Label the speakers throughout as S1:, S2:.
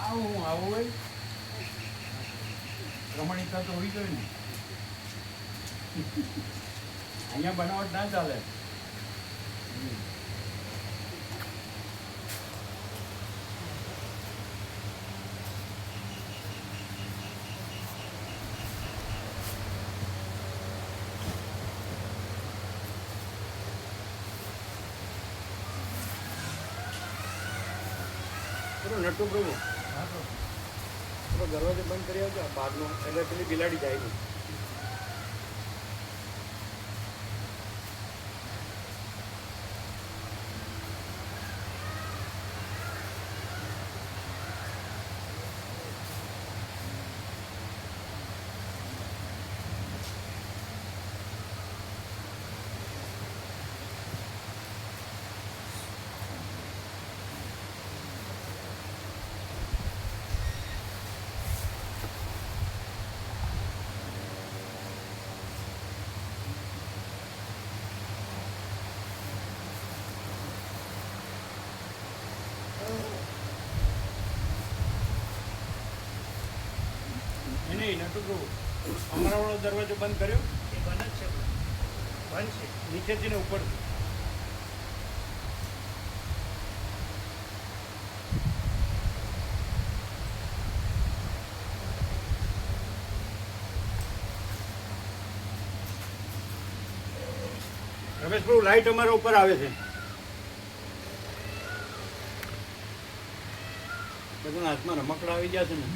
S1: આવું આવું હોય પ્રમાણિકતા તો હોવી જોઈએ ને. અહીંયા બનાવટ ના ચાલે.
S2: નટુ પ્રભુ દરવાજો બંધ કરી આવજો બહારનો, એટલે પેલી બિલાડી જાય નહીં.
S1: નહીં નટુ પ્રભુ, અમારા વાળો દરવાજો બંધ કર્યો
S2: એ બંધ જ છે, બંધ છે
S1: નીચેથી ને ઉપરથી. રમેશ પ્રભુ, લાઈટ અમારા ઉપર આવે છે. બધાના હાથમાં રમકડા આવી ગયા છે ને.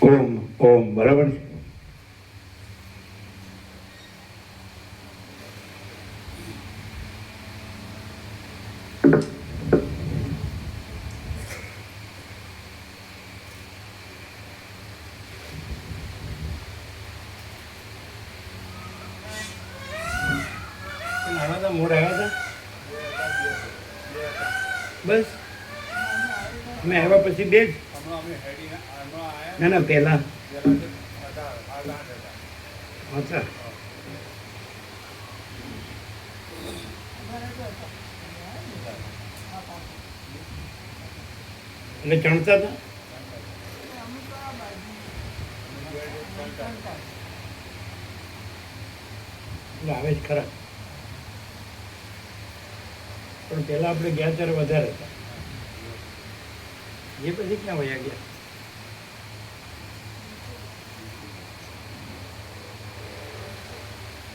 S3: ઓમ ઓમ બરાબર છે.
S1: નાના હતા મોડ આવ્યા હતા બસ. અમે આવ્યા પછી બે જ. ના ના પહેલા અચ્છા. એટલે ચણતા હતા. એટલે આવે જ ખરા, પણ પહેલા આપણે ગયા ત્યારે વધારે હતા. એ પછી ક્યાં વયા ગયા?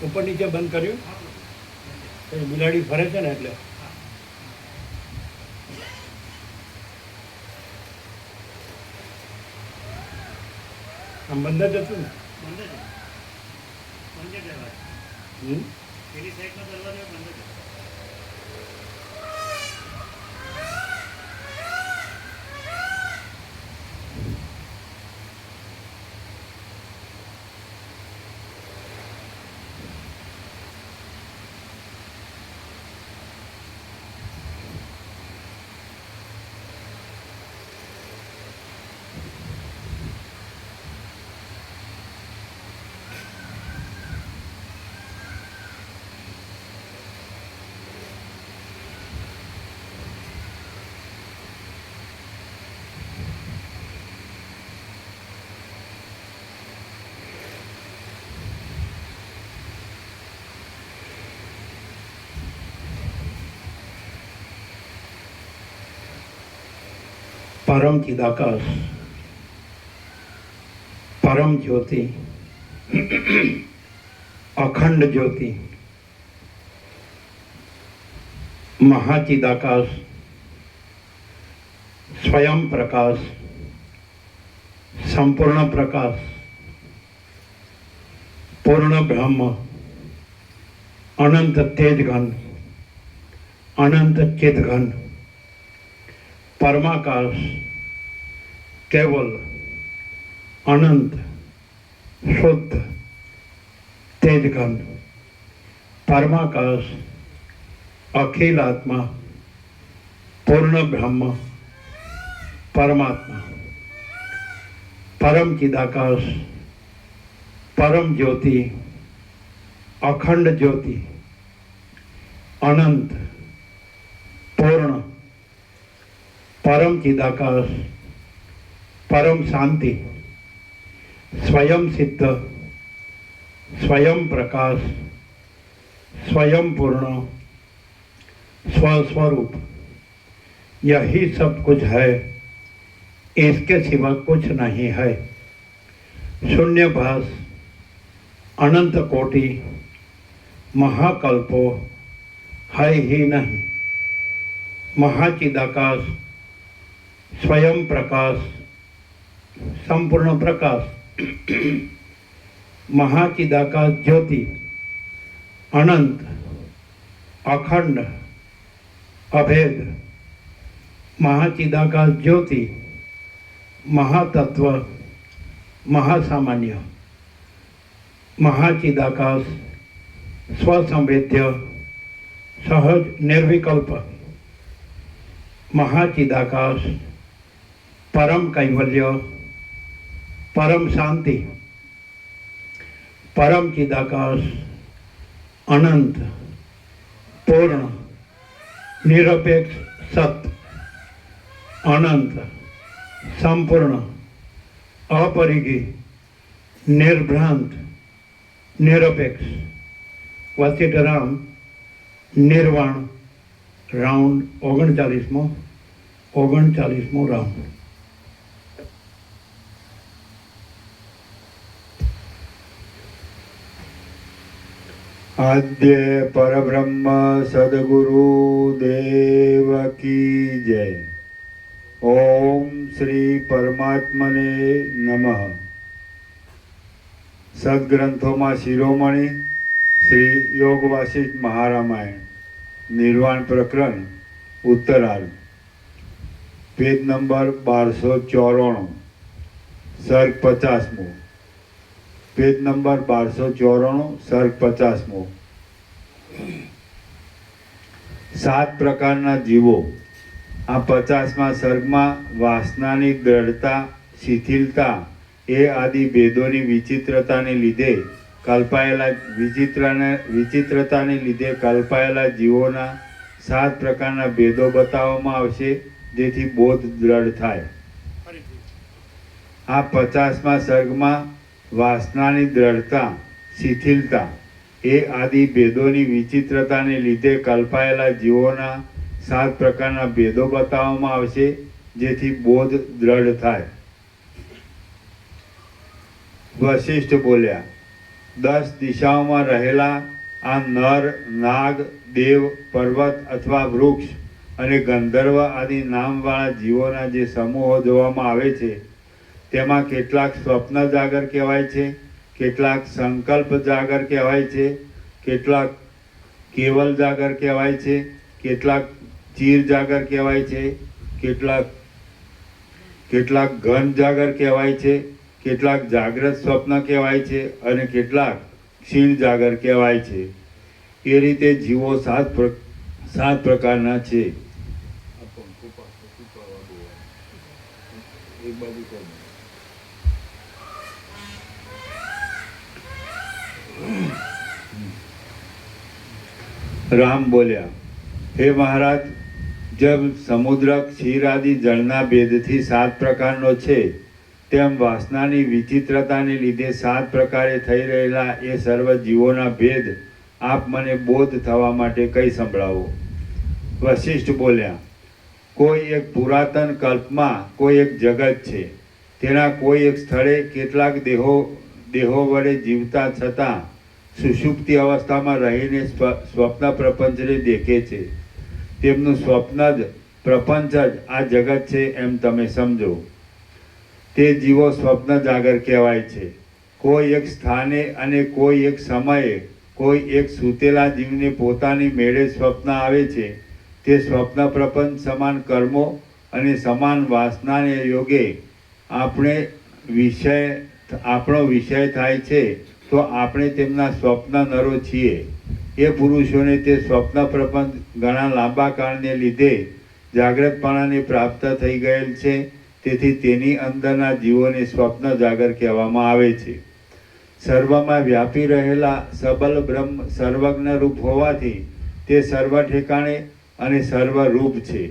S1: ઉપર નીચે બંધ કર્યું. બિલાડી ફરે છે ને એટલે આમ બંધ જ હતું ને.
S2: બંધ જ બંધ જ દરવાજો, પેલી સાઈડનો દરવાજો બંધ જ.
S3: परम चिदाकाश, परम ज्योति, अखंड ज्योति, महाचिदाकाश, स्वयं प्रकाश, संपूर्ण प्रकाश, पूर्ण ब्रह्म, अनंत तेज घन, अनंत चित घन, परमाकाश केवल अनंत शुद्ध तेजघन परमाकाश अखिल आत्मा पूर्ण ब्रह्म परमात्मा परम चिदाकाश परम ज्योति अखंड ज्योति अनंत पूर्ण परम चिदाकाश परम शांति स्वयं सिद्ध स्वयं प्रकाश स्वयं पूर्ण स्वस्वरूप यही सब कुछ है, इसके सिवा कुछ नहीं है। शून्यभास अनंत कोटि महाकल्पो है ही नहीं। महाचिदाकाश स्वयं प्रकाश संपूर्ण प्रकाश महाचिदाकाश ज्योति अनंत अखंड अभेद महाचिदाकाश ज्योति महातत्व महासामान्य महाचिदाकाश स्वसंवेद्य सहज निर्विकल्प महाचिदाकाश परम कैवल्य परम शांति परम चिदाकाश अनंत पूर्ण निरपेक्ष सत्य अनंत संपूर्ण अपरिगी निर्भ्रांत निरपेक्ष वसिष्ठराम निर्वाण राउंड 39मो राउंड।
S1: आद्य परब्रह्म सद्गुरु देव की जय। ओम श्री परमात्मने नमः। सद्ग्रंथों में शिरोमणि श्री योग वासिष्ठ महारामायण निर्वाण प्रकरण उत्तरार्ध पेज नंबर 1294 सर्ग 50मो पेज नंबर 1294 सर्ग 50मो। 7 प्रकारना जीवो आ 50मा सर्गमां वासनानी दृढ़ता शिथिलता ए आदि भेदोनी विचित्रताने लीधे कल्पायेला विचित्रताने लीधे कल्पायेला जीवोना 7 प्रकारना भेदो बताववामां आवशे जेथी बोध दृढ़ थाय। आ 50मा सर्गमां वासनानी दृढ़ता शिथिलता ए आदि भेदोनी विचित्रताने लीधे कल्पायेला जीवोना 7 प्रकारना भेदो बताववामां आवशे जेथी बोध दृढ़ थाय। वशिष्ठ बोल्या 10 दिशाओं रहेला आ नर नाग देव पर्वत अथवा वृक्ष अने गंधर्व आदि नामवाळा जीवोना जे समूहो जोवामां आवे छे तेमां केटलाक स्वप्न जागर कहेवाय छे, केटलाक संकल्प जागर कहेवाय छे, केटलाक केवल जागर कहेवाय छे, केटलाक चीर जागर कहेवाय छे, केटलाक घन जागर कहेवाय छे, केटलाक जाग्रत स्वप्न कहेवाय छे अने केटलाक क्षीण जागर कहेवाय छे। ए रीते जीवो 7 प्रकारना छे। राम बोल्या हे महाराज, जब समुद्र क्षीर आदि जलना भेदथी 7 प्रकारनो छे तेम वासनानी विचित्रताने लीधे 7 प्रकारे थई रहेला ए सर्व जीवोना भेद आप मने बोध थवा माटे कई संभळावो। वशिष्ठ बोल्या कोई एक पुरातन कल्पमां कोई एक जगत छे, तेना कोई एक स्थळे केटलाक देहो वडे जीवता छतां सुषुप्ति अवस्थामां रहीने स्वप्न प्रपंचने देखे छे। तेमनुं स्वप्न ज प्रपंच ज आ जगत छे एम तमे समजो। ते जीवो स्वप्न जागर कहेवाय छे। कोई एक स्थाने अने कोई एक समये कोई एक सूतेला जीवने पोतानी मेळे स्वप्न आवे छे। ते स्वप्न प्रपंच समान कर्मो અને સમાન વાસનાને યોગે આપણો વિષય થાય છે, તો આપણે તેમના સ્વપ્ન નરો છીએ. એ પુરુષોને તે સ્વપ્ન પ્રપંચ ઘણા લાંબા કાળને લીધે જાગ્રતપણાને પ્રાપ્ત થઈ ગયેલ છે. તેથી તેની અંદરના જીવોને સ્વપ્ન જાગર કહેવામાં આવે છે. સર્વમાં વ્યાપી રહેલા સબલ બ્રહ્મ સર્વજ્ઞ રૂપ હોવાથી તે સર્વ ઠેકાણે અને સર્વરૂપ છે.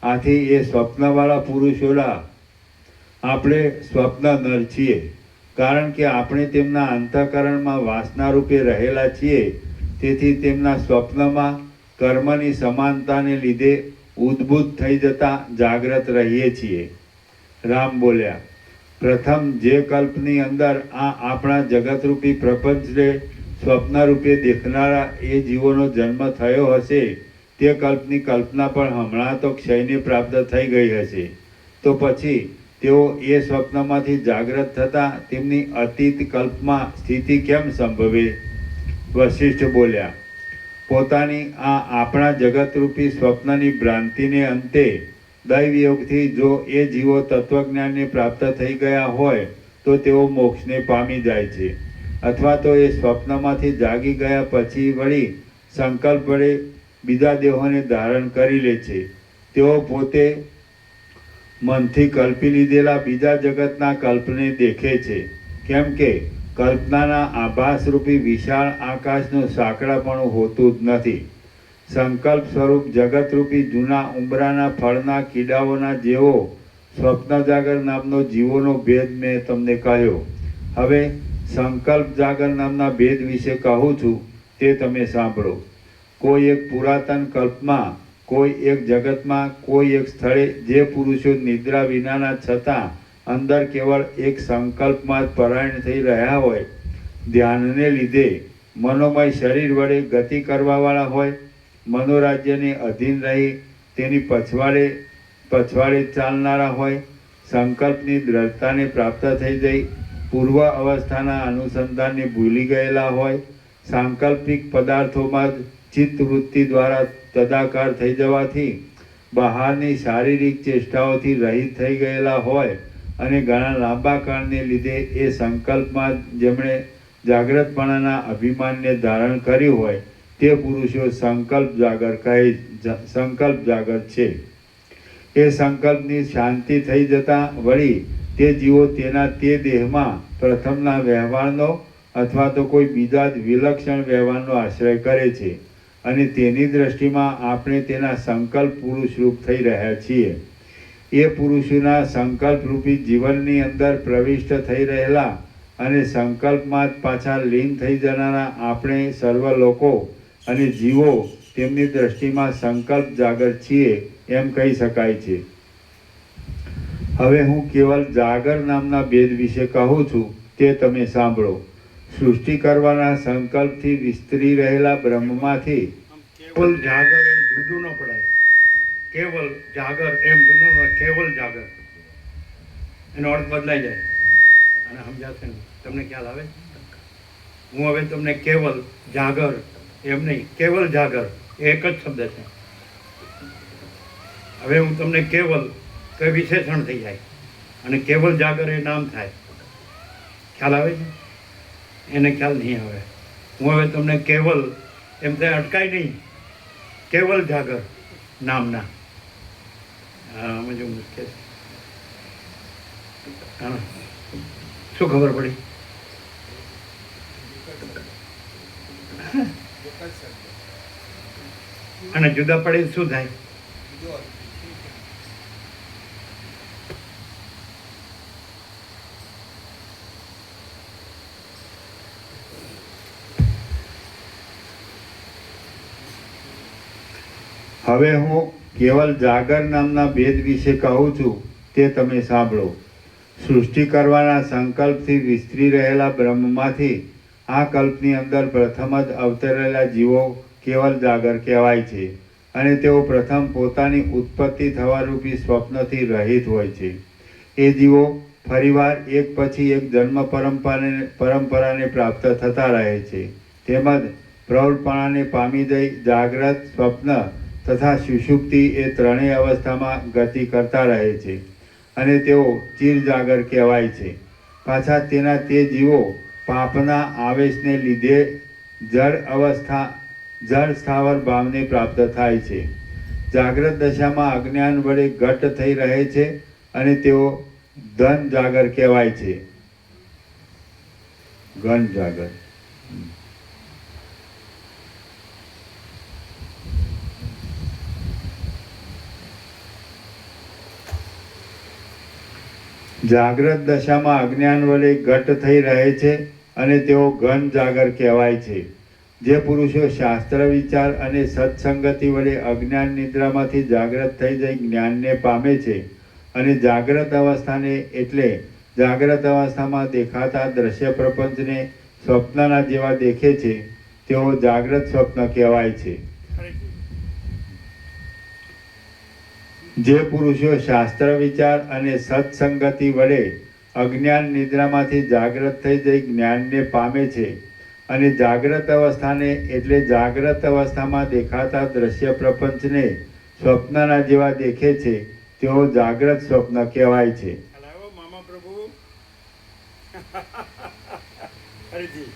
S1: આથી એ સ્વપ્નવાળા પુરુષોના આપણે સ્વપ્ન નર છીએ, કારણ કે આપણે તેમના અંતઃકરણમાં વાસના રૂપે રહેલા છીએ. તેથી તેમના સ્વપ્નમાં કર્મની સમાનતાને લીધે ઉદ્ભુત થઈ જતા જાગ્રત રહીએ છીએ. રામ બોલ્યા, પ્રથમ જે કલ્પની અંદર આ આપણા જગતરૂપી પ્રપંચને સ્વપ્ન રૂપે દેખનારા એ જીવોનો જન્મ થયો હશે, તે કલ્પની કલ્પના પણ હમણાં તો ક્ષયને પ્રાપ્ત થઈ ગઈ હશે. તો પછી તેઓ એ સ્વપ્નમાંથી જાગ્રત થતાં તેમની અતીત કલ્પમાં સ્થિતિ કેમ સંભવે? વશિષ્ઠ બોલ્યા, પોતાની આ આપણા જગતરૂપી સ્વપ્નની ભ્રાંતિને અંતે દૈવયોગથી જો એ જીવો તત્વજ્ઞાનને પ્રાપ્ત થઈ ગયા હોય તો તેઓ મોક્ષને પામી જાય છે. અથવા તો એ સ્વપ્નમાંથી જાગી ગયા પછી વળી સંકલ્પ વડે બીજા દેહોને ધારણ કરી લે છે. તેઓ પોતે મનથી કલ્પી લીધેલા બીજા જગતના કલ્પને દેખે છે. કેમ કે કલ્પનાના આભાસરૂપી વિશાળ આકાશનું સાંકડાપણું હોતું જ નથી. સંકલ્પ સ્વરૂપ જગતરૂપી જૂના ઉંબરાના ફળના કીડાઓના જેવો સ્વપ્ન જાગર નામનો જીવોનો ભેદ મેં તમને કહ્યો. હવે સંકલ્પ જાગર નામના ભેદ વિશે કહું છું, તે તમે સાંભળો. કોઈ એક પુરાતન કલ્પમાં, કોઈ એક જગતમાં, કોઈ એક સ્થળે જે પુરુષો નિદ્રા વિનાના છતાં અંદર કેવળ એક સંકલ્પમાં જ પરાયણ થઈ રહ્યા હોય, ધ્યાનને લીધે મનોમય શરીર વડે ગતિ કરવાવાળા હોય, મનોરાજ્યને અધીન રહી તેની પછવાડે ચાલનારા હોય, સંકલ્પની દ્રઢતાને પ્રાપ્ત થઈ જઈ પૂર્વ અવસ્થાના અનુસંધાનને ભૂલી ગયેલા હોય, સાંકલ્પિક પદાર્થોમાં જ ચિત્તવૃત્તિ દ્વારા તદાકાર થઈ જવાથી બહારની શારીરિક ચેષ્ટાઓથી રહિત થઈ ગયેલા હોય અને ઘણા લાંબા કાળને લીધે એ સંકલ્પમાં જેમણે જાગ્રતપણાના અભિમાનને ધારણ કર્યું હોય તે પુરુષો સંકલ્પ જાગર છે. એ સંકલ્પની શાંતિ થઈ જતાં વળી તે જીવો તેના તે દેહમાં પ્રથમના વ્યવહારનો અથવા તો કોઈ બીજા જ વિલક્ષણ વ્યવહારનો આશ્રય કરે છે અને તેની દ્રષ્ટિમાં આપણે તેના સંકલ્પ પુરુષરૂપ થઈ રહ્યા છીએ. એ પુરુષોના સંકલ્પરૂપી જીવનની અંદર પ્રવિષ્ટ થઈ રહેલા અને સંકલ્પમાં જ પાછા લીન થઈ જનારા આપણે સર્વ લોકો અને જીવો તેમની દ્રષ્ટિમાં સંકલ્પ જાગર છીએ એમ કહી શકાય છે. હવે હું કેવલ જાગર નામના ભેદ વિશે કહું છું, તે તમે સાંભળો. સૃષ્ટિ કરવાના સંકલ્પથી વિસ્તરી રહેલા બ્રહ્મમાંથી
S3: કેવલ જાગર એમ જુદું ન પડાય. કેવલ જાગર એમ જુદું ન, કેવલ જાગર એનો અર્થ બદલાઈ જાય અને સમજાશે ને? તમને ખ્યાલ આવે? હું હવે તમને કેવલ જાગર એમ નહીં, કેવલ જાગર એ એક જ શબ્દ છે. હવે હું તમને કેવલ તો એ વિશેષણ થઈ જાય અને કેવલ જાગર એ નામ થાય. ખ્યાલ આવે છે? એને ખ્યાલ નહીં આવે. હું હવે તમને કેવલ એમ તે અટકાય નહીં, કેવલ જાગર નામના સમજવું મુશ્કેલ. હા, શું ખબર પડી? અને જુદા પડે શું થાય?
S1: હવે હું કેવલ જાગર નામના ભેદ વિશે કહું છું, તે તમે સાંભળો. સૃષ્ટિ કરવાના સંકલ્પથી વિસ્તરી રહેલા બ્રહ્મમાંથી આ કલ્પની અંદર પ્રથમ જ અવતરેલા જીવો કેવલ જાગર કહેવાય છે અને તેઓ પ્રથમ પોતાની ઉત્પત્તિ થવારૂપી સ્વપ્નથી રહિત હોય છે. એ જીવો ફરીવાર એક પછી એક જન્મ પરંપરાને પ્રાપ્ત થતા રહે છે તેમજ પ્રૌઢપણાને પામી જઈ જાગ્રત, સ્વપ્ન તથા સુષુપ્તિ એ ત્રણેય અવસ્થામાં ગતિ કરતા રહે છે અને તેઓ ચિરજાગર કહેવાય છે. પાછા તેના તે જીવો પાપના આવેશને લીધે જળ સ્થાવર ભાવને પ્રાપ્ત થાય છે. જાગ્રત દશામાં અજ્ઞાન વડે ઘટ્ટ થઈ રહે છે અને તેઓ ધન જાગર કહેવાય છે. ઘન જાગર. જાગ્રત દશામાં અજ્ઞાન વડે ઘટ્ટ થઈ રહે છે અને તેઓ ઘન જાગર કહેવાય છે. જે પુરુષો શાસ્ત્ર વિચાર અને સત્સંગતિ વડે અજ્ઞાન નિદ્રામાંથી જાગ્રત થઈ જઈ જ્ઞાનને પામે છે અને જાગ્રત અવસ્થાને એટલે જાગ્રત અવસ્થામાં દેખાતા દ્રશ્ય પ્રપંચને સ્વપ્નના જેવા દેખે છે તેઓ જાગ્રત સ્વપ્ન કહેવાય છે. જે પુરુષો શાસ્ત્ર વિચાર અને સત્સંગતિ વડે અજ્ઞાન નિદ્રામાંથી જાગ્રત થઈ જઈ જ્ઞાનને પામે છે અને જાગ્રત અવસ્થાને એટલે જાગ્રત અવસ્થામાં દેખાતા દ્રશ્ય પ્રપંચને સ્વપ્નના જેવા દેખે છે તેઓ જાગ્રત સ્વપ્ન કહેવાય છે.
S3: મામા પ્રભુ હરિજી.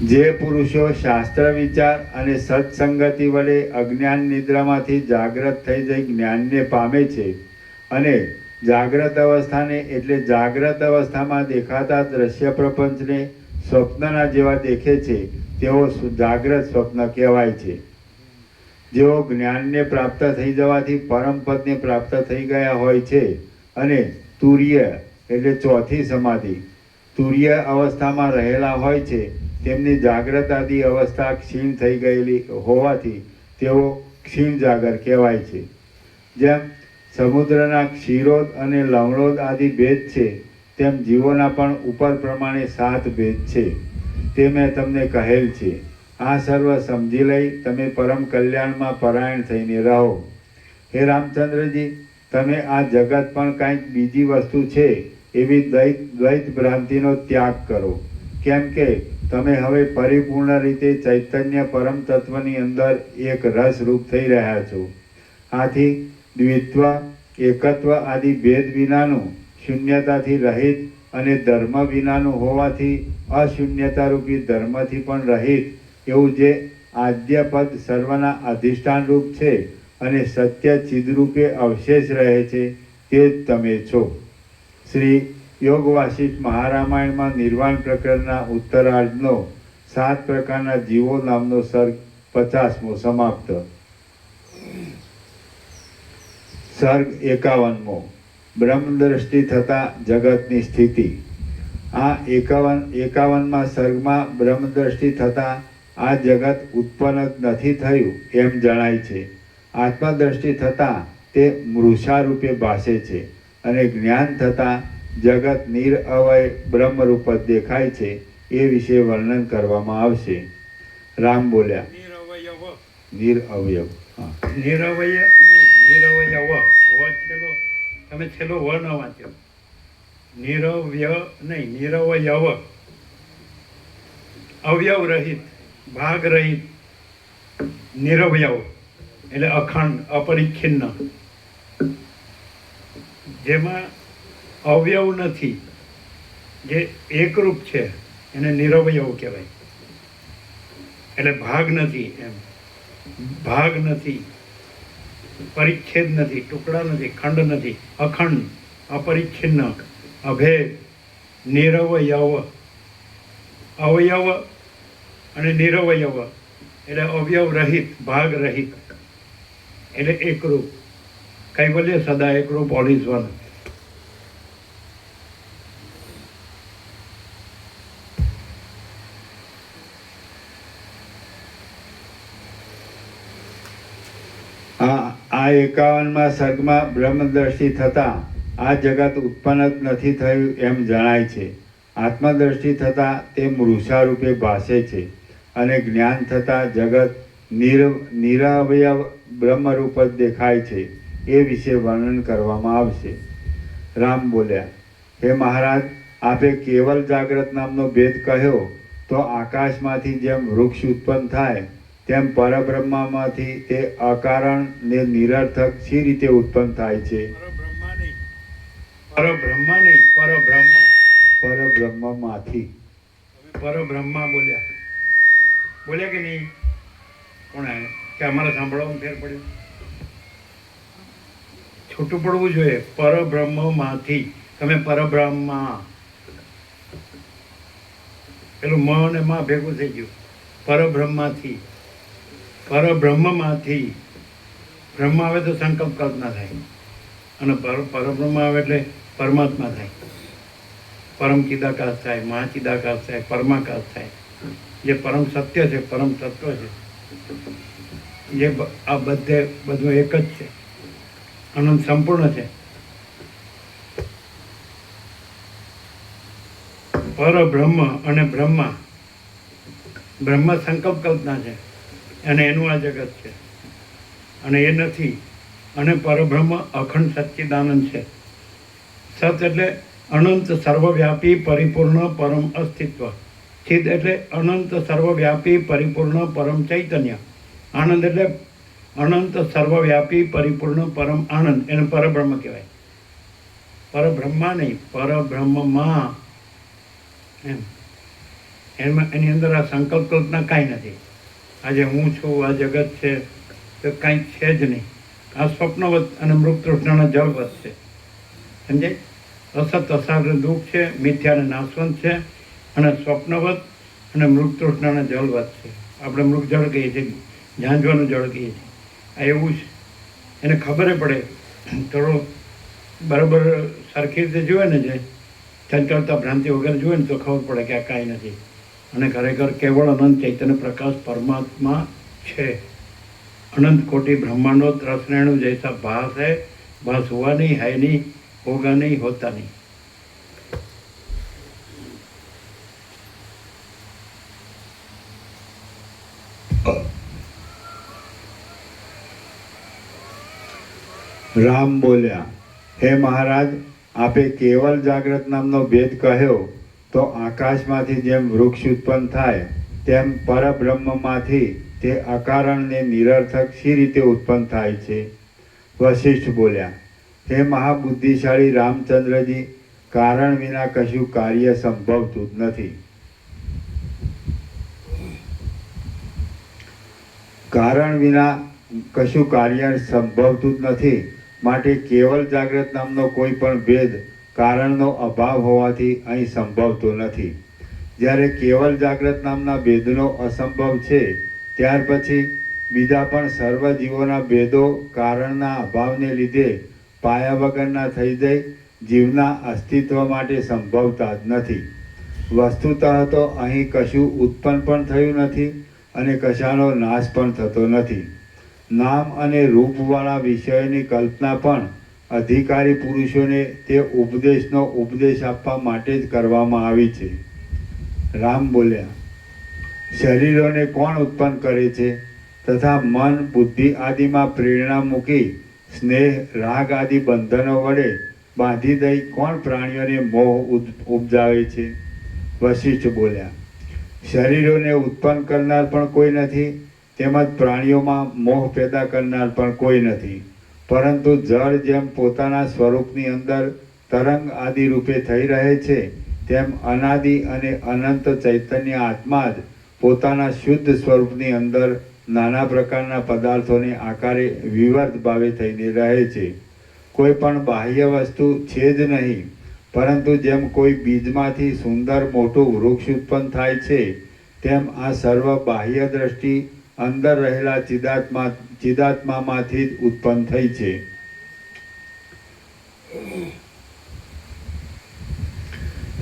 S1: જે પુરુષો શાસ્ત્ર વિચાર અને સત્સંગતિ વડે અજ્ઞાન નિદ્રામાંથી જાગ્રત થઈ જઈ જ્ઞાનને પામે છે અને જાગ્રત અવસ્થાને એટલે જાગ્રત અવસ્થામાં દેખાતા દ્રશ્ય પ્રપંચને સ્વપ્નના જેવા દેખે છે તેઓ જાગ્રત સ્વપ્ન કહેવાય છે. જેઓ જ્ઞાનને પ્રાપ્ત થઈ જવાથી પરમપદને પ્રાપ્ત થઈ ગયા હોય છે અને તુર્ય એટલે ચોથી સમાધિ તુર્ય અવસ્થામાં રહેલા હોય છે તેમની જાગ્રત આદિ અવસ્થા ક્ષીણ થઈ ગયેલી હોવાથી તેઓ ક્ષીણ જાગર કહેવાય છે. જેમ સમુદ્રના ક્ષીરોદ અને લવણોદ આદિ ભેદ છે તેમ જીવોના પણ ઉપર પ્રમાણે 7 ભેદ છે તે મેં તમને કહેલ છે. આ સર્વ સમજી લઈ તમે પરમ કલ્યાણમાં પરાયણ થઈને રહો. હે રામચંદ્રજી, તમે આ જગત પણ કાંઈક બીજી વસ્તુ છે એવી દ્વૈત ભ્રાંતિનો ત્યાગ કરો, કેમ કે તમે હવે પરિપૂર્ણ રીતે ચૈતન્ય પરમ તત્વની અંદર એક રસરૂપ થઈ રહ્યા છો. આથી દ્વિત્વ એકત્વ આદિ ભેદ વિનાનું શૂન્યતાથી રહિત અને ધર્મ વિનાનું હોવાથી અશૂન્યતારૂપી ધર્મથી પણ રહિત એવું જે આદ્ય પદ સર્વના અધિષ્ઠાન રૂપ છે અને સત્ય ચિદરૂપે અવશેષ રહે છે તે જ તમે છો. શ્રી યોગ વાસિષ્ઠ મહારામાયણમાં નિર્વાણ પ્રકરણના ઉત્તરાર્ધનો 7 પ્રકારના જીવો નામનો સર્ગ 50મો સમાપ્ત. સર્ગ 51મો બ્રહ્મદ્રષ્ટિ થતા જગતની સ્થિતિ. આ 51મા સર્ગમાં બ્રહ્મદ્રષ્ટિ થતા આ જગત ઉત્પન્ન જ નથી થયું એમ જણાય છે. આત્મદ્રષ્ટિ થતાં તે મૃષા રૂપે ભાસે છે અને જ્ઞાન થતાં જગત નિરઅવય બ્રહ્મરૂપ જ દેખાય છે એ વિશે વર્ણન કરવામાં આવશે. રામ બોલ્યા નિરઅવયવ. હા,
S3: નિરવય નહીં, નિરવય વ છેલ્લો, તમે છેલ્લો વ ન વાંચ્યો. નિરવ્ય નહીં, નિરવયવ, અવયવ રહિત, ભાગ રહિત. નિરવયવ એટલે અખંડ, અપરિચ્છિન્ન, જેમાં અવયવ નથી, જે એકરૂપ છે એને નિરવયવ કહેવાય. એટલે ભાગ નથી, એમ ભાગ નથી, પરિચ્છેદ નથી, ટુકડા નથી, ખંડ નથી, અખંડ, અપરિચ્છિન્ન, અભેદ, નિરવયવ. અવયવ અને નિરવયવ એટલે અવયવ રહિત, ભાગ રહિત, એટલે એકરૂપ. કૈવલ્ય સદા એકરૂપ, ઓલ ઇઝ વન.
S1: આ 51મા સર્ગમાં બ્રહ્મદ્રષ્ટિ થતાં આ જગત ઉત્પન્ન જ નથી થયું એમ જણાય છે. આત્મદ્રષ્ટિ થતાં તે મૃષા રૂપે ભાસે છે અને જ્ઞાન થતાં જગત નિરઅવયવ બ્રહ્મરૂપ જ દેખાય છે એ વિશે વર્ણન કરવામાં આવશે. રામ બોલ્યા, હે મહારાજ, આપે કેવલ જાગ્રત નામનો ભેદ કહ્યો તો આકાશમાંથી જેમ વૃક્ષ ઉત્પન્ન થાય તેમ પરબ્રહ્મમાંથી તે અકારણ ને નિરર્થક શી રીતે ઉત્પન્ન થાય છે?
S3: પરબ્રહ્મા નહીં, પરબ્રહ્મ.
S1: પરબ્રહ્મમાંથી.
S3: પરબ્રહ્મા બોલ્યા કે નહીં? કોણ કે અમારે સાંભળવામાં ફેર પડ્યો? છૂટું પડવું જોઈએ. પરબ્રહ્મમાંથી. તમે પરબ્રહ્મા, પેલું મ અને માં ભેગું થઈ ગયું. પરબ્રહ્મમાંથી, પરબ્રહ્મમાંથી. બ્રહ્મ આવે તો સંકલ્પ કલ્પના થાય, અને પરબ્રહ્મ આવે એટલે પરમાત્મા થાય. પરમ ચિદાકાશ થાય, મહાચિદાકાશ થાય, પરમાકાશ થાય. જે પરમ સત્ય છે, પરમ તત્વ છે, જે આ બધું એક જ છે, અનંત સંપૂર્ણ છે. પરબ્રહ્મ અને બ્રહ્મા. બ્રહ્મ સંકલ્પ કલ્પના છે અને એનું આ જગત છે, અને એ નથી. અને પરબ્રહ્મ અખંડ સચ્ચિદાનંદ છે. સત એટલે અનંત સર્વવ્યાપી પરિપૂર્ણ પરમ અસ્તિત્વ. ચિદ એટલે અનંત સર્વવ્યાપી પરિપૂર્ણ પરમ ચૈતન્ય. આનંદ એટલે અનંત સર્વવ્યાપી પરિપૂર્ણ પરમ આનંદ. એને પરબ્રહ્મ કહેવાય. પરબ્રહ્મા નહીં, પરબ્રહ્મમાં. એની અંદર આ સંકલ્પ કલ્પના કાંઈ નથી. આજે હું છું, આ જગત છે, તો કાંઈ છે જ નહીં. આ સ્વપ્નવત અને મૃગ તૃષ્ણાના જળવત છે. સમજાય? અસત અસાર દુઃખ છે, મિથ્યા અને નાશવંત છે, અને સ્વપ્નવત અને મૃગ તૃષ્ણાના જળવત છે. આપણે મૃગ જળ કહીએ છીએ, ઝાંઝવાનું જળ કહીએ છીએ. આ એવું છે. એને ખબર પડે, થોડો બરાબર સરખી રીતે જુએ ને, જે ચંચળતા ભ્રાંતિ વગર જુએ ને તો ખબર પડે કે આ કાંઈ નથી. અને ખરેખર કેવળ અનંત ચૈતન્ય પ્રકાશ પરમાત્મા છે. अनंत कोटि ब्रह्मांडो त्रसरेणु जैसा भास है, भास हुआ नहीं, है नहीं, होगा नहीं, होता नहीं.
S1: રામ બોલ્યા, હે મહારાજ, આપે કેવલ જાગ્રત નામનો ભેદ કહ્યો તો આકાશમાંથી જેમ વૃક્ષ ઉત્પન્ન થાય તેમ પરબ્રહ્મમાંથી તે અકારણ ને નિરર્થક શી રીતે ઉત્પન્ન થાય છે? વશિષ્ઠ બોલ્યા, હે મહાબુદ્ધિશાળી રામચંદ્રજી, કારણ વિના કશું કાર્ય સંભવતું જ નથી. કારણ વિના કશું કાર્ય સંભવતું જ નથી. માટે કેવલ જાગ્રત નામનો કોઈ પણ ભેદ કારણનો અભાવ હોવાથી અહીં સંભવતો નથી. જ્યારે કેવલ જાગ્રત નામના ભેદનો અસંભવ છે, ત્યાર પછી બીજા પણ સર્વ જીવોના ભેદો કારણના અભાવને લીધે પાયા વગરના થઈ જઈ જીવના અસ્તિત્વ માટે સંભવતા જ નથી. વસ્તુતઃ તો અહીં કશું ઉત્પન્ન પણ થયું નથી અને કશાનો નાશ પણ થતો નથી. નામ અને રૂપવાળા વિષયોની કલ્પના પણ અધિકારી પુરુષોને તે ઉપદેશનો ઉપદેશ આપવા માટે જ કરવામાં આવી છે. રામ બોલ્યા, શરીરોને કોણ ઉત્પન્ન કરે છે તથા મન બુદ્ધિ આદિમાં પ્રેરણા મૂકી સ્નેહ રાગ આદિ બંધનો વડે બાંધી દઈ કોણ પ્રાણીઓને મોહ ઉપજાવે છે? વશિષ્ઠ બોલ્યા, શરીરોને ઉત્પન્ન કરનાર પણ કોઈ નથી, તેમજ પ્રાણીઓમાં મોહ પેદા કરનાર પણ કોઈ નથી. પરંતુ જળ જેમ પોતાના સ્વરૂપની અંદર તરંગ આદિ રૂપે થઈ રહે છે, તેમ અનાદિ અને અનંત ચૈતન્ય આત્મા જ પોતાના શુદ્ધ સ્વરૂપની અંદર નાના પ્રકારના પદાર્થોને આકારે વિવર્ત ભાવે થઈને રહે છે. કોઈ પણ બાહ્ય વસ્તુ છે જ નહીં. પરંતુ જેમ કોઈ બીજમાંથી સુંદર મોટું વૃક્ષ ઉત્પન્ન થાય છે, તેમ આ સર્વ બાહ્ય દ્રષ્ટિ અંદર રહેલા ચિદાત્મામાંથી જ ઉત્પન્ન થઈ છે.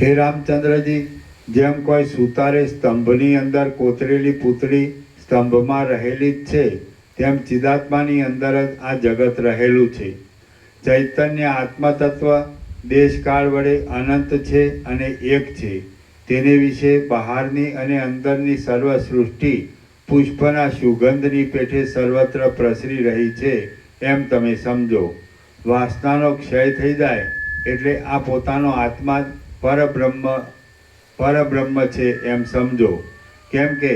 S1: હે રામચંદ્રજી, જેમ કોઈ સુતારે સ્તંભની અંદર કોતરેલી પૂતળી સ્તંભમાં રહેલી જ છે, તેમ ચિદાત્માની અંદર જ આ જગત રહેલું છે. ચૈતન્ય આત્મતત્વ દેશકાળ વડે અનંત છે અને એક છે. તેને વિશે બહારની અને અંદરની સર્વ સૃષ્ટિ પુષ્પના સુગંધની પેઠે સર્વત્ર પ્રસરી રહી છે એમ તમે સમજો. વાસનાનો ક્ષય થઈ જાય એટલે આ પોતાનો આત્મા જ પરબ્રહ્મ છે એમ સમજો. કેમ કે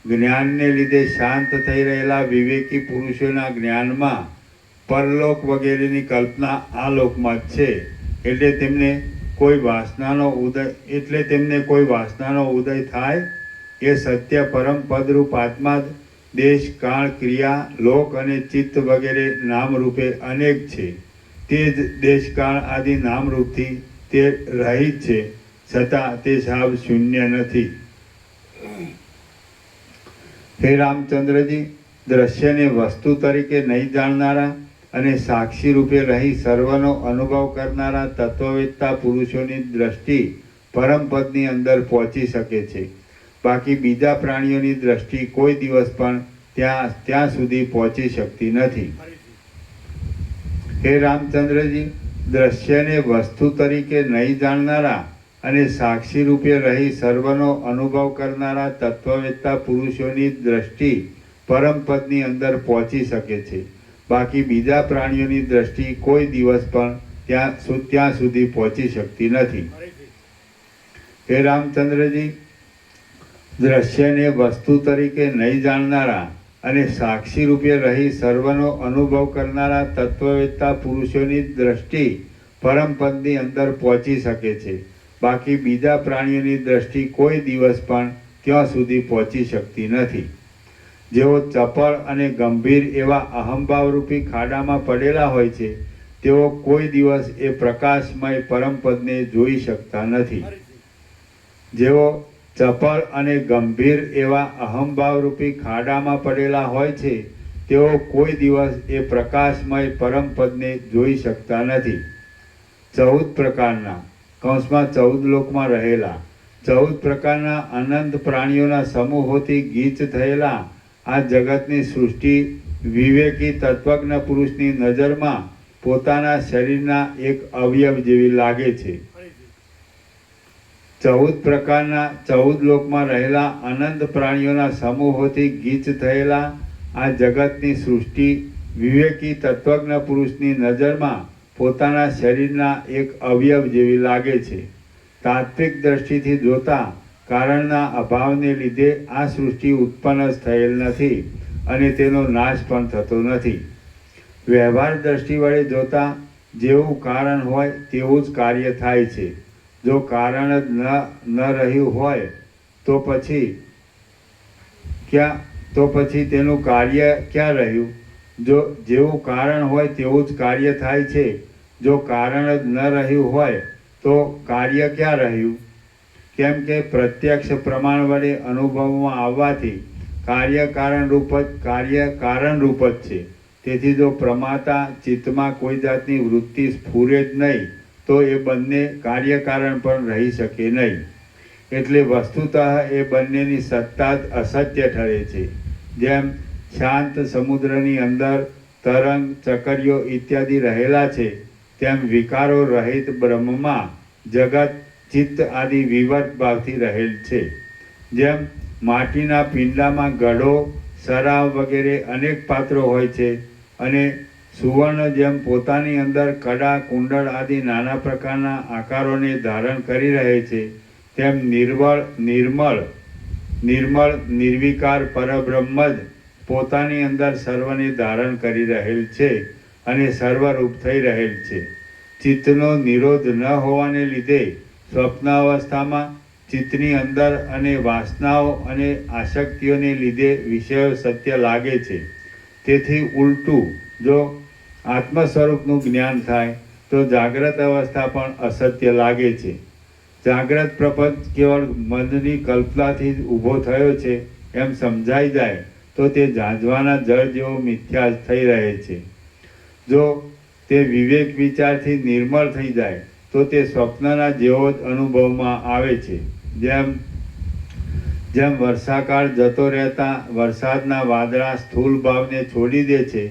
S1: જ્ઞાનને લીધે શાંત થઈ રહેલા વિવેકી પુરુષોના જ્ઞાનમાં પરલોક વગેરેની કલ્પના આ લોકમાં જ છે. એટલે તેમને કોઈ વાસનાનો ઉદય થાય. એ સત્ય પરમ પદરૂપ આત્મા જ દેશ કાળ ક્રિયા લોક અને ચિત્ત વગેરે નામરૂપે અનેક છે. તે જ દેશકાળ આદિ નામરૂપથી તે રહિત છે, છતાં તે સાવ શૂન્ય નથી. હે રામચંદ્રજી, દ્રશ્યને વસ્તુ તરીકે નહીં જાણનારા અને સાક્ષી રૂપે રહી સર્વનો અનુભવ કરનારા તત્વવેત્તા પુરુષોની દ્રષ્ટિ પરમપદની અંદર પહોંચી શકે છે. બાકી બીજા પ્રાણીઓની દ્રષ્ટિ કોઈ દિવસ પણ ત્યાં સુધી પહોંચી શકતી નથી. હે રામચંદ્રજી, દ્રશ્યને વસ્તુ તરીકે નહીં જાણનારા અને સાક્ષી રૂપે રહી સર્વનો અનુભવ કરનારા તત્વવેત્તા પુરુષોની દ્રષ્ટિ પરમપદની અંદર પહોંચી શકે છે. બાકી બીજા પ્રાણીઓની દ્રષ્ટિ કોઈ દિવસ પણ ત્યાં સુધી પહોંચી શકતી નથી. હે રામચંદ્રજી, દ્રશ્યને વસ્તુ તરીકે નહીં જાણનારા અને સાક્ષી રૂપે રહી સર્વનો અનુભવ કરનારા તત્વવેત્તા પુરુષોની દ્રષ્ટિ પરમપદની અંદર પહોંચી શકે છે. બાકી બીજા પ્રાણીઓની દ્રષ્ટિ કોઈ દિવસ પણ ત્યાં સુધી પહોંચી શકતી નથી. જેઓ ચપળ અને ગંભીર એવા અહંભાવરૂપી ખાડામાં પડેલા હોય છે, તેઓ કોઈ દિવસ એ પ્રકાશમય પરમપદને જોઈ શકતા નથી. જેઓ ચપળ અને ગંભીર એવા અહંભાવરૂપી ખાડામાં પડેલા હોય છે, તેઓ કોઈ દિવસ એ પ્રકાશમય પરમપદને જોઈ શકતા નથી. 14 પ્રકારના કૌંસમાં 14 લોકમાં રહેલા 14 પ્રકારના અનંત પ્રાણીઓના સમૂહોથી ગીચ થયેલા આ જગતની સૃષ્ટિ વિવેકી તત્વજ્ઞ પુરુષની નજરમાં પોતાના શરીરના એક અવયવ જેવી લાગે છે. 14 પ્રકારના 14 લોકમાં રહેલા અનંત પ્રાણીઓના સમૂહોથી ગીચ થયેલા આ જગતની સૃષ્ટિ વિવેકી તત્વજ્ઞ પુરુષની નજરમાં પોતાના શરીરના એક અવયવ જેવી લાગે છે. તાત્વિક દ્રષ્ટિથી જોતા કારણના અભાવને લીધે આ સૃષ્ટિ ઉત્પન્ન જ થયેલ નથી અને તેનો નાશ પણ થતો નથી. વ્યવહાર દ્રષ્ટિ વડે જોતા જેવું કારણ હોય તેવું જ કાર્ય થાય છે. જો કારણ જ ન રહ્યું હોય તો પછી તેનું કાર્ય ક્યાં રહ્યું? જો જેવું કારણ હોય તેવું જ કાર્ય થાય છે. જો કારણ જ ન રહ્યું હોય તો કાર્ય ક્યાં રહ્યું? કેમ કે પ્રત્યક્ષ પ્રમાણ વડે અનુભવમાં આવવાથી કાર્ય કારણરૂપ જ છે. તેથી જો પ્રમાતા ચિત્તમાં કોઈ જાતની વૃત્તિ સ્ફુરે જ નહીં તો એ બંને કાર્યકારણ પણ રહી શકે નહીં. એટલે વસ્તુતઃ એ બંનેની સત્તા જ અસત્ય ઠરે છે. જેમ શાંત સમુદ્રની અંદર તરંગ ચકરીઓ ઇત્યાદિ રહેલા છે, તેમ વિકારો રહિત બ્રહ્મમાં જગત ચિત્ત આદિ વિવર્ત ભાવથી રહેલ છે. જેમ માટીના પિંડામાં ગઢો સરાવ વગેરે અનેક પાત્રો હોય છે અને સુવર્ણ જેમ પોતાની અંદર કડા કુંડળ આદિ નાના પ્રકારના આકારોને ધારણ કરી રહે છે, તેમ નિર્મળ નિર્વિકાર પરબ્રહ્મ જ પોતાની અંદર સર્વને ધારણ કરી રહેલ છે અને સર્વરૂપ થઈ રહેલ છે. ચિત્તનો નિરોધ ન હોવાને લીધે સ્વપ્નાવસ્થામાં ચિત્તની અંદર અને વાસનાઓ અને આસક્તિઓને લીધે વિષયો સત્ય લાગે છે. તેથી ઉલટું જો આત્મ સ્વરૂપનું જ્ઞાન થાય તો જાગ્રત અવસ્થા પણ અસત્ય લાગે છે. જાગ્રત પ્રપંચ કેવળ મનની કલ્પનાથી જ ઊભો થયો છે એમ સમજાઈ જાય તો તે ઝાંઝવાના જળ જેવો મિથ્યા જ થઈ રહે છે. જો તે વિવેક વિચારથી નિર્મળ થઈ જાય તો તે સ્વપ્નના જેવો જ અનુભવમાં આવે છે. જેમ વર્ષાકાળ જતો રહેતા વરસાદના વાદળા સ્થૂળ ભાવને છોડી દે છે,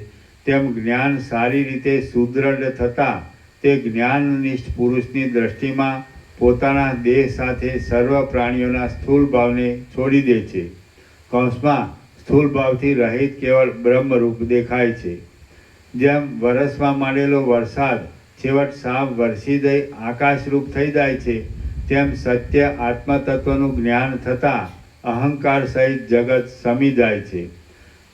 S1: તેમ જ્ઞાન સારી રીતે સુદૃઢ થતાં તે જ્ઞાનનિષ્ઠ પુરુષની દ્રષ્ટિમાં પોતાના દેહ સાથે સર્વ પ્રાણીઓના સ્થૂળ ભાવને છોડી દે છે. કૌંસમાં સ્થૂળ ભાવથી રહિત કેવળ બ્રહ્મરૂપ દેખાય છે. જેમ વરસવા માંડેલો વરસાદ છેવટ સાવ વરસી જઈ આકાશરૂપ થઈ જાય છે, તેમ સત્ય આત્મતત્વનું જ્ઞાન થતાં અહંકાર સહિત જગત સમી જાય છે.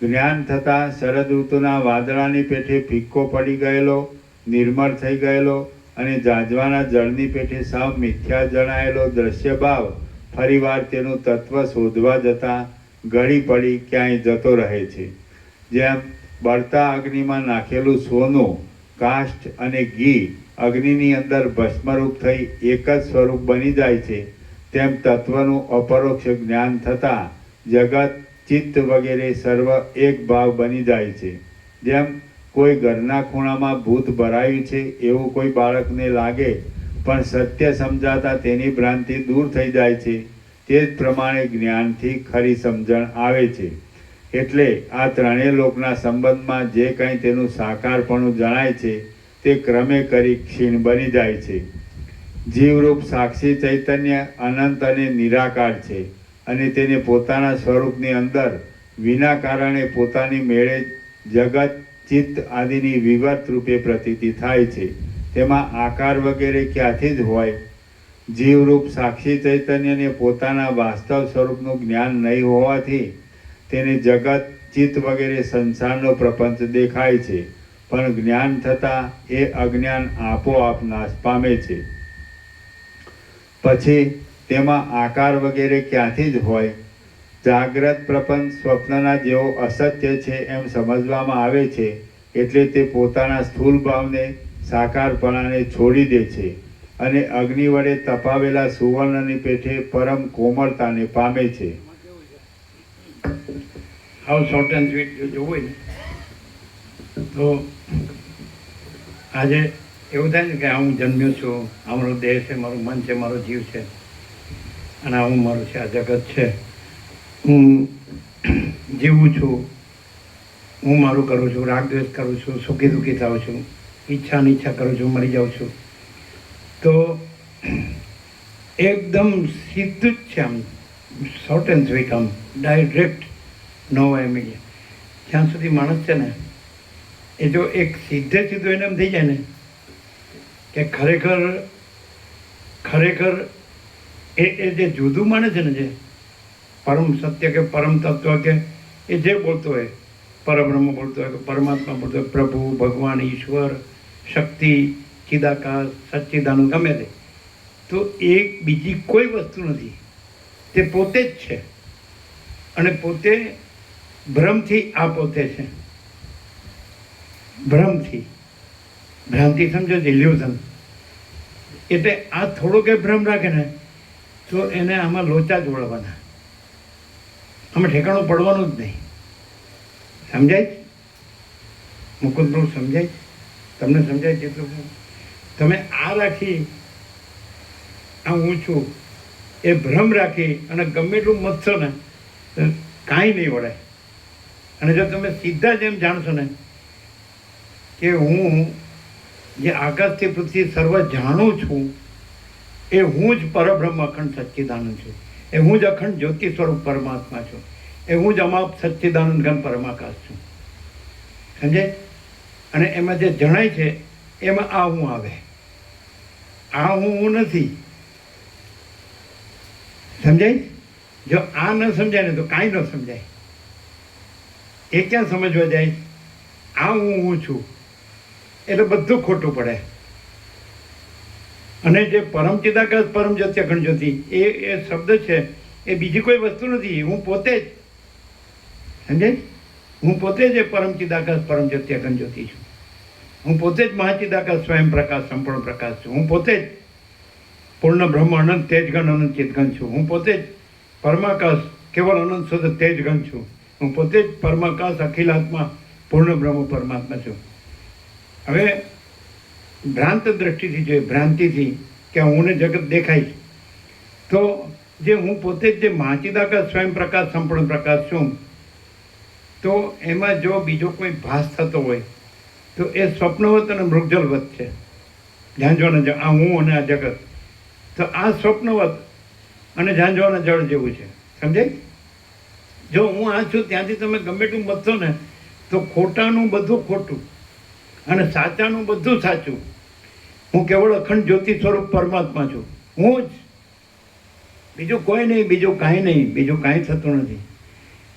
S1: જ્ઞાન થતાં શરદ ઋતુના વાદળાની પેઠે ફિક્કો પડી ગયેલો, નિર્મળ થઈ ગયેલો અને ઝાંઝવાના જળની પેઠે સાવ મિથ્યા જણાયેલો દ્રશ્ય ભાવ ફરીવાર તેનું તત્વ શોધવા જતાં ગળી પડી ક્યાંય જતો રહે છે. જેમ બળતા અગ્નિમાં નાખેલું સોનું, કાષ્ઠ અને ઘી અગ્નિની અંદર ભસ્મરૂપ થઈ એક જ સ્વરૂપ બની જાય છે, તેમ તત્વનું અપરોક્ષ જ્ઞાન થતાં જગત, ચિત્ત વગેરે સર્વ એક ભાવ બની જાય છે. જેમ કોઈ ઘરના ખૂણામાં ભૂત ભરાયું છે એવું કોઈ બાળકને લાગે, પણ સત્ય સમજાતા તેની ભ્રાંતિ દૂર થઈ જાય છે. તે જ પ્રમાણે જ્ઞાનથી ખરી સમજણ આવે છે. એટલે આ ત્રણેય લોકના સંબંધમાં જે કંઈ તેનું સાકારપણું જણાય છે તે ક્રમે કરી ક્ષીણ બની જાય છે. જીવરૂપ સાક્ષી ચૈતન્ય અનંત અને નિરાકાર છે અને તેને પોતાના સ્વરૂપની અંદર વિના કારણે પોતાની મેળે જગત, ચિત્ત આદિની વિવર્ત રૂપે પ્રતીતિ થાય છે. તેમાં આકાર વગેરે ક્યાંથી જ હોય? જીવરૂપ સાક્ષી ચૈતન્યને પોતાના વાસ્તવ સ્વરૂપનું જ્ઞાન નહીં હોવાથી તેને જગત, ચિત્ત વગેરે સંસારનો પ્રપંચ દેખાય છે, પણ જ્ઞાન થતાં એ અજ્ઞાન આપોઆપ નાશ પામે છે. પછી તેમાં આકાર વગેરે ક્યાંથી જ હોય? જાગ્રત પ્રપંચ સ્વપ્નના જેવો અસત્ય છે એમ સમજવામાં આવે છે, એટલે તે પોતાના સ્થૂળ ભાવને, સાકારપણાને છોડી દે છે અને અગ્નિ વડે તપાવેલા સુવર્ણની પેઠે પરમ કોમળતાને પામે છે.
S3: હાઉ શોર્ટ એન્ડ સ્વીટ જો જોવું હોય ને તો આજે એવું થાય ને કે હું જન્મ્યો છું, આ મારો દેહ છે, મારું મન છે, મારો જીવ છે અને આ હું મારું છે, આ જગત છે, હું જીવું છું, હું મારું કરું છું, રાગ દ્વેષ કરું છું, સુખી દુઃખી થાઉં છું, ઈચ્છા અનિચ્છા કરું છું, મરી જાઉં છું. તો એકદમ સીધું જ છે, આમ શોર્ટ એન્ડ સ્વીટ, આમ ડાયરેક્ટ, નો ઇમિડિયેટ. જ્યાં સુધી માણસ છે ને એ જો એક સીધે સીધું એને એમ થઈ જાય ને કે ખરેખર એ જે જુદું માને છે ને, જે પરમ સત્ય કે પરમ તત્વ કે એ જે બોલતો હોય, પરબ્રહ્મ બોલતો હોય કે પરમાત્મા બોલતો હોય, પ્રભુ, ભગવાન, ઈશ્વર, શક્તિ, ચિદાકાશ, સચ્ચિદાનંદ, ગમે તે, તો એ બીજી કોઈ વસ્તુ નથી, તે પોતે જ છે. અને પોતે ભ્રમથી આ પોતે છે. ભ્રમથી, ભ્રાંતિ સમજો છો, ઇલ્યુઝન. એટલે આ થોડો કે ભ્રમ રાખે ને તો એને આમાં લોચા જ વળવાના, આમાં ઠેકાણું પડવાનું જ નહીં. સમજાય? મુકુંદ પ્રભુ સમજાય? તમને સમજાય જેટલું? તમે આ રાખી, આ હું છું એ ભ્રમ રાખી અને ગમે એટલું મથશો ને તો કાંઈ નહીં વળે. અને જો તમે સીધા જ એમ જાણશો ને કે હું જે આકાશથી પૃથ્વી સર્વ જાણું છું એ હું જ પરબ્રહ્મ અખંડ સચ્ચિદાનંદ છું, એ હું જ અખંડ જ્યોતિ સ્વરૂપ પરમાત્મા છું, એ હું જ અમાપ સચ્ચિદાનંદ ઘન પરમાકાશ છું. સમજાય? અને એમાં જે જણાય છે એમાં આ હું આવે. આ હું નથી. સમજાય? જો આ ન સમજાય ને તો કાંઈ ન સમજાય. એ ક્યાં સમજવા જાય? આ હું છું એટલે બધું ખોટું પડે. અને જે પરમ ચિદાકાશ પરમ જ્યોતિ અખંડ જ્યોતિ એ શબ્દ છે એ બીજી કોઈ વસ્તુ નથી, હું પોતે જ. સમજાય? હું પોતે જ પરમ ચિદાકાશ પરમ જ્યોતિ અખંડ જ્યોતિ છું. હું પોતે જ મહાચિદાકાશ સ્વયં પ્રકાશ સંપૂર્ણ પ્રકાશ છું. હું પોતે જ પૂર્ણ બ્રહ્મ અનંત તેજગણ અનંત ચિતગણ છું. હું પોતે જ પરમાકાશ કેવળ અનંત શુદ્ધ તેજગણ છું. હું પોતે જ પરમાકાશ અખિલાત્મા પૂર્ણ બ્રહ્મ પરમાત્મા છું. હવે ભ્રાંત દ્રષ્ટિથી જોઈએ, ભ્રાંતિથી કે હું ને જગત દેખાય તો જે હું પોતે જ જે મહાચિદાકાશ સ્વયં પ્રકાશ સંપૂર્ણ પ્રકાશ છું, તો એમાં જો બીજો કોઈ ભાસ થતો હોય તો એ સ્વપ્નવત અને મૃગજલવત છે. ઝાંઝવાના જળ, આ હું અને આ જગત, તો આ સ્વપ્નવત અને ઝાંઝવાના જળ જેવું છે. સમજાય? જો હું આ છું ત્યાંથી તમે ગમે એટલું મથશો ને તો ખોટાનું બધું ખોટું અને સાચાનું બધું સાચું. હું કેવળ અખંડ જ્યોતિ સ્વરૂપ પરમાત્મા છું, હું જ. બીજું કોઈ નહીં, બીજું કાંઈ નહીં, બીજું કાંઈ થતું નથી.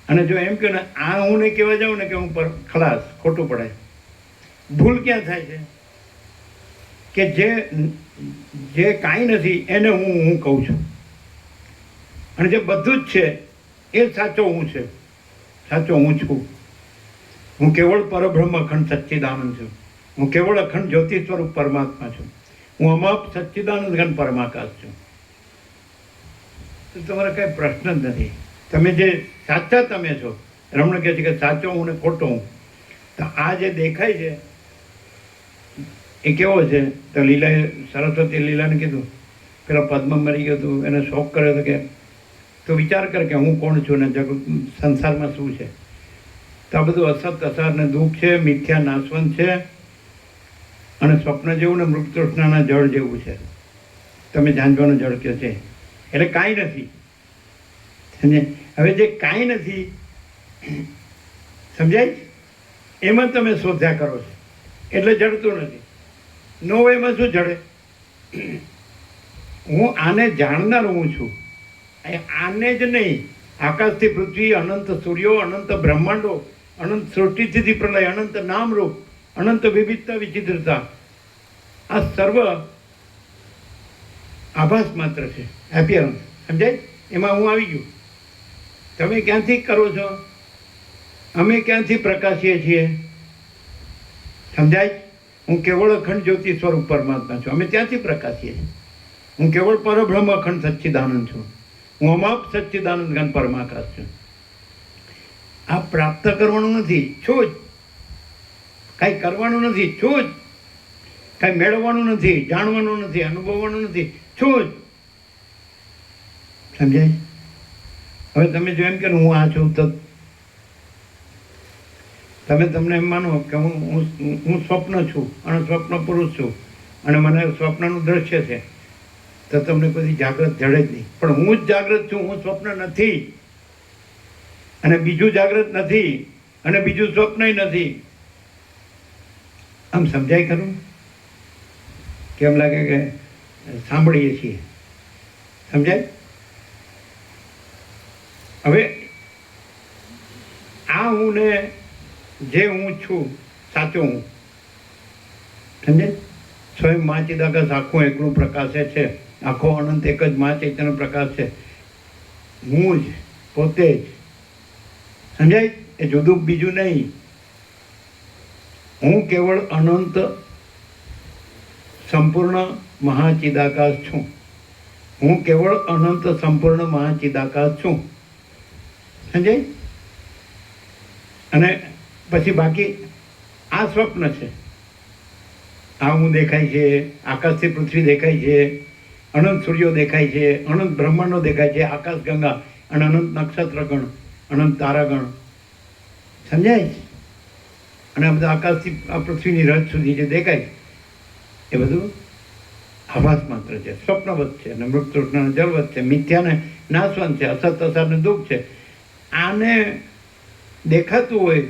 S3: અને જો એમ કહે ને આ હું નહીં કહેવા જાઉં ને કે હું પર ખલાસ, ખોટું પડે. ભૂલ ક્યાં થાય છે કે જે કાંઈ નથી એને હું કહું છું, અને જે બધું જ છે એ સાચો હું છે, સાચો હું છું. હું કેવળ પરબ્રહ્મ અખંડ સચ્ચિદાનંદ છું. હું કેવળ અખંડ જ્યોતિ સ્વરૂપ પરમાત્મા છું. હું અમાપ સચ્ચિદાનંદ ઘન પરમાકાશ છું. તો તમારે કંઈ પ્રશ્ન જ નથી. તમે જે સાચા તમે છો, રમણ કહે છે કે સાચો હું ને ખોટો હું. તો આ જે દેખાય છે એ કેવો છે? તો લીલાએ, સરસ્વતી લીલાને કીધું, પેલા પદ્મ મરી ગયો હતું, એને શોખ કર્યો હતો કે તો વિચાર કર કે હું કોણ છું ને જગત સંસારમાં શું છે. તો આ બધું અસત અસાર ને દુઃખ છે, મિથ્યા નાશવંત છે, અને સ્વપ્ન જેવું ને મૃત તૃષ્ણાના જળ જેવું છે. તમે જાણવાનો જળ કહો છે એટલે કાંઈ નથી. સમજે? હવે જે કાંઈ નથી, સમજાય, એમાં તમે શોધ્યા કરો છો એટલે જડતું નથી. ન હોય એમાં શું જડે? હું આને જાણનાર હું છું, આને જ નહીં. આકાશથી પૃથ્વી, અનંત સૂર્યો, અનંત બ્રહ્માંડો, અનંત સૃષ્ટિથી પ્રલય, અનંત નામરૂપ, અનંત વિવિધતા વિચિત્રતા, આ સર્વ આભાસ માત્ર છે, એપિયરન્સ. સમજાય? એમાં હું આવી ગયું. તમે ક્યાંથી કરો છો? અમે ક્યાંથી પ્રકાશીએ છીએ? સમજાય? હું કેવળ અખંડ જ્યોતિ સ્વરૂપ પરમાત્મા છું. અમે ત્યાંથી પ્રકાશીએ છીએ. હું કેવળ પરબ્રહ્મ અખંડ સચ્ચિદાનંદ છું. હું અમાપ સચ્ચિદાનંદ ઘન પરમાકાશ છું. આ પ્રાપ્ત કરવાનું નથી, છું જ. કાંઈ કરવાનું નથી, છું જ. કાંઈ મેળવવાનું નથી, જાણવાનું નથી, અનુભવવાનું નથી, છું જ. સમજાય? હવે તમે જો એમ કે હું આ છું, તો તમને એમ માનો કે હું સ્વપ્ન છું અને સ્વપ્ન પુરુષ છું અને મને સ્વપ્નનું દ્રશ્ય છે, તો તમને કોઈ જાગ્રત જડે જ નહીં. પણ હું જ જાગ્રત છું, હું સ્વપ્ન નથી, અને બીજું જાગ્રત નથી, અને બીજું સ્વપ્નય નથી. આમ સમજાય ખરું? કેમ લાગે કે સાંભળીએ છીએ? સમજાય? હવે આ હું ને જે હું છું, સાચો હું. સમજાય? સ્વયં મા ચિદાકાશ આખું એકલું પ્રકાશે છે. આખો અનંત એક જ મા ચૈતન્ય પ્રકાશ છે. હું જ, પોતે જ. સમજાય? એ જુદું બીજું નહીં. હું કેવળ અનંત સંપૂર્ણ મહાચિદાકાશ છું. હું કેવળ અનંત સંપૂર્ણ મહાચિદાકાશ છું. સમજાય? અને પછી બાકી આ સ્વપ્ન છે. આ હું દેખાય છે, આકાશથી પૃથ્વી દેખાય છે, અનંત સૂર્યો દેખાય છે, અનંત બ્રહ્માંડો દેખાય છે, આકાશ ગંગા અને અનંત નક્ષત્રગણ, અનંત તારાગણ. સમજાય? અને આ બધા આકાશથી આ પૃથ્વીની રજ સુધી જે દેખાય એ બધું આભાસ માત્ર છે, સ્વપ્નવત છે, અને મૃત તૃષ્ણાનો જળવત છે, મિથ્યાને નાશવંત છે, અસત અસારને દુઃખ છે. આને દેખાતું હોય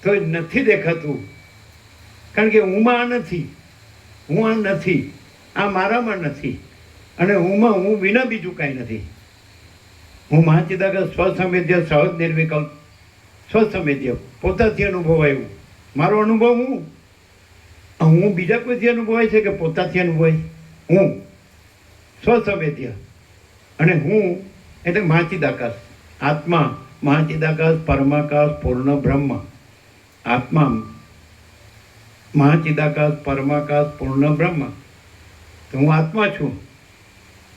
S3: તો નથી દેખાતું, કારણ કે હુંમાં આ નથી, હું આ નથી, આ મારામાં નથી, અને હુંમાં હું વિના બીજું કાંઈ નથી. હું મહાચિદાકાશ સ્વસંવેદ્ય, સહજ નિર્વિકલ્પ, સ્વસંવેદ્ય, પોતાથી અનુભવાયું. મારો અનુભવ હું બીજા કોઈથી અનુભવાય છે કે પોતાથી અનુભવાય? હું સ્વસંવેદ્ય, અને હું એટલે મહાચિદાકાશ, આત્મા, મહાચિદાકાશ, પરમાકાશ, પૂર્ણ બ્રહ્મ. આત્મા, મહાચિદાકાશ, પરમાકાશ, પૂર્ણ બ્રહ્મ. તો હું આત્મા છું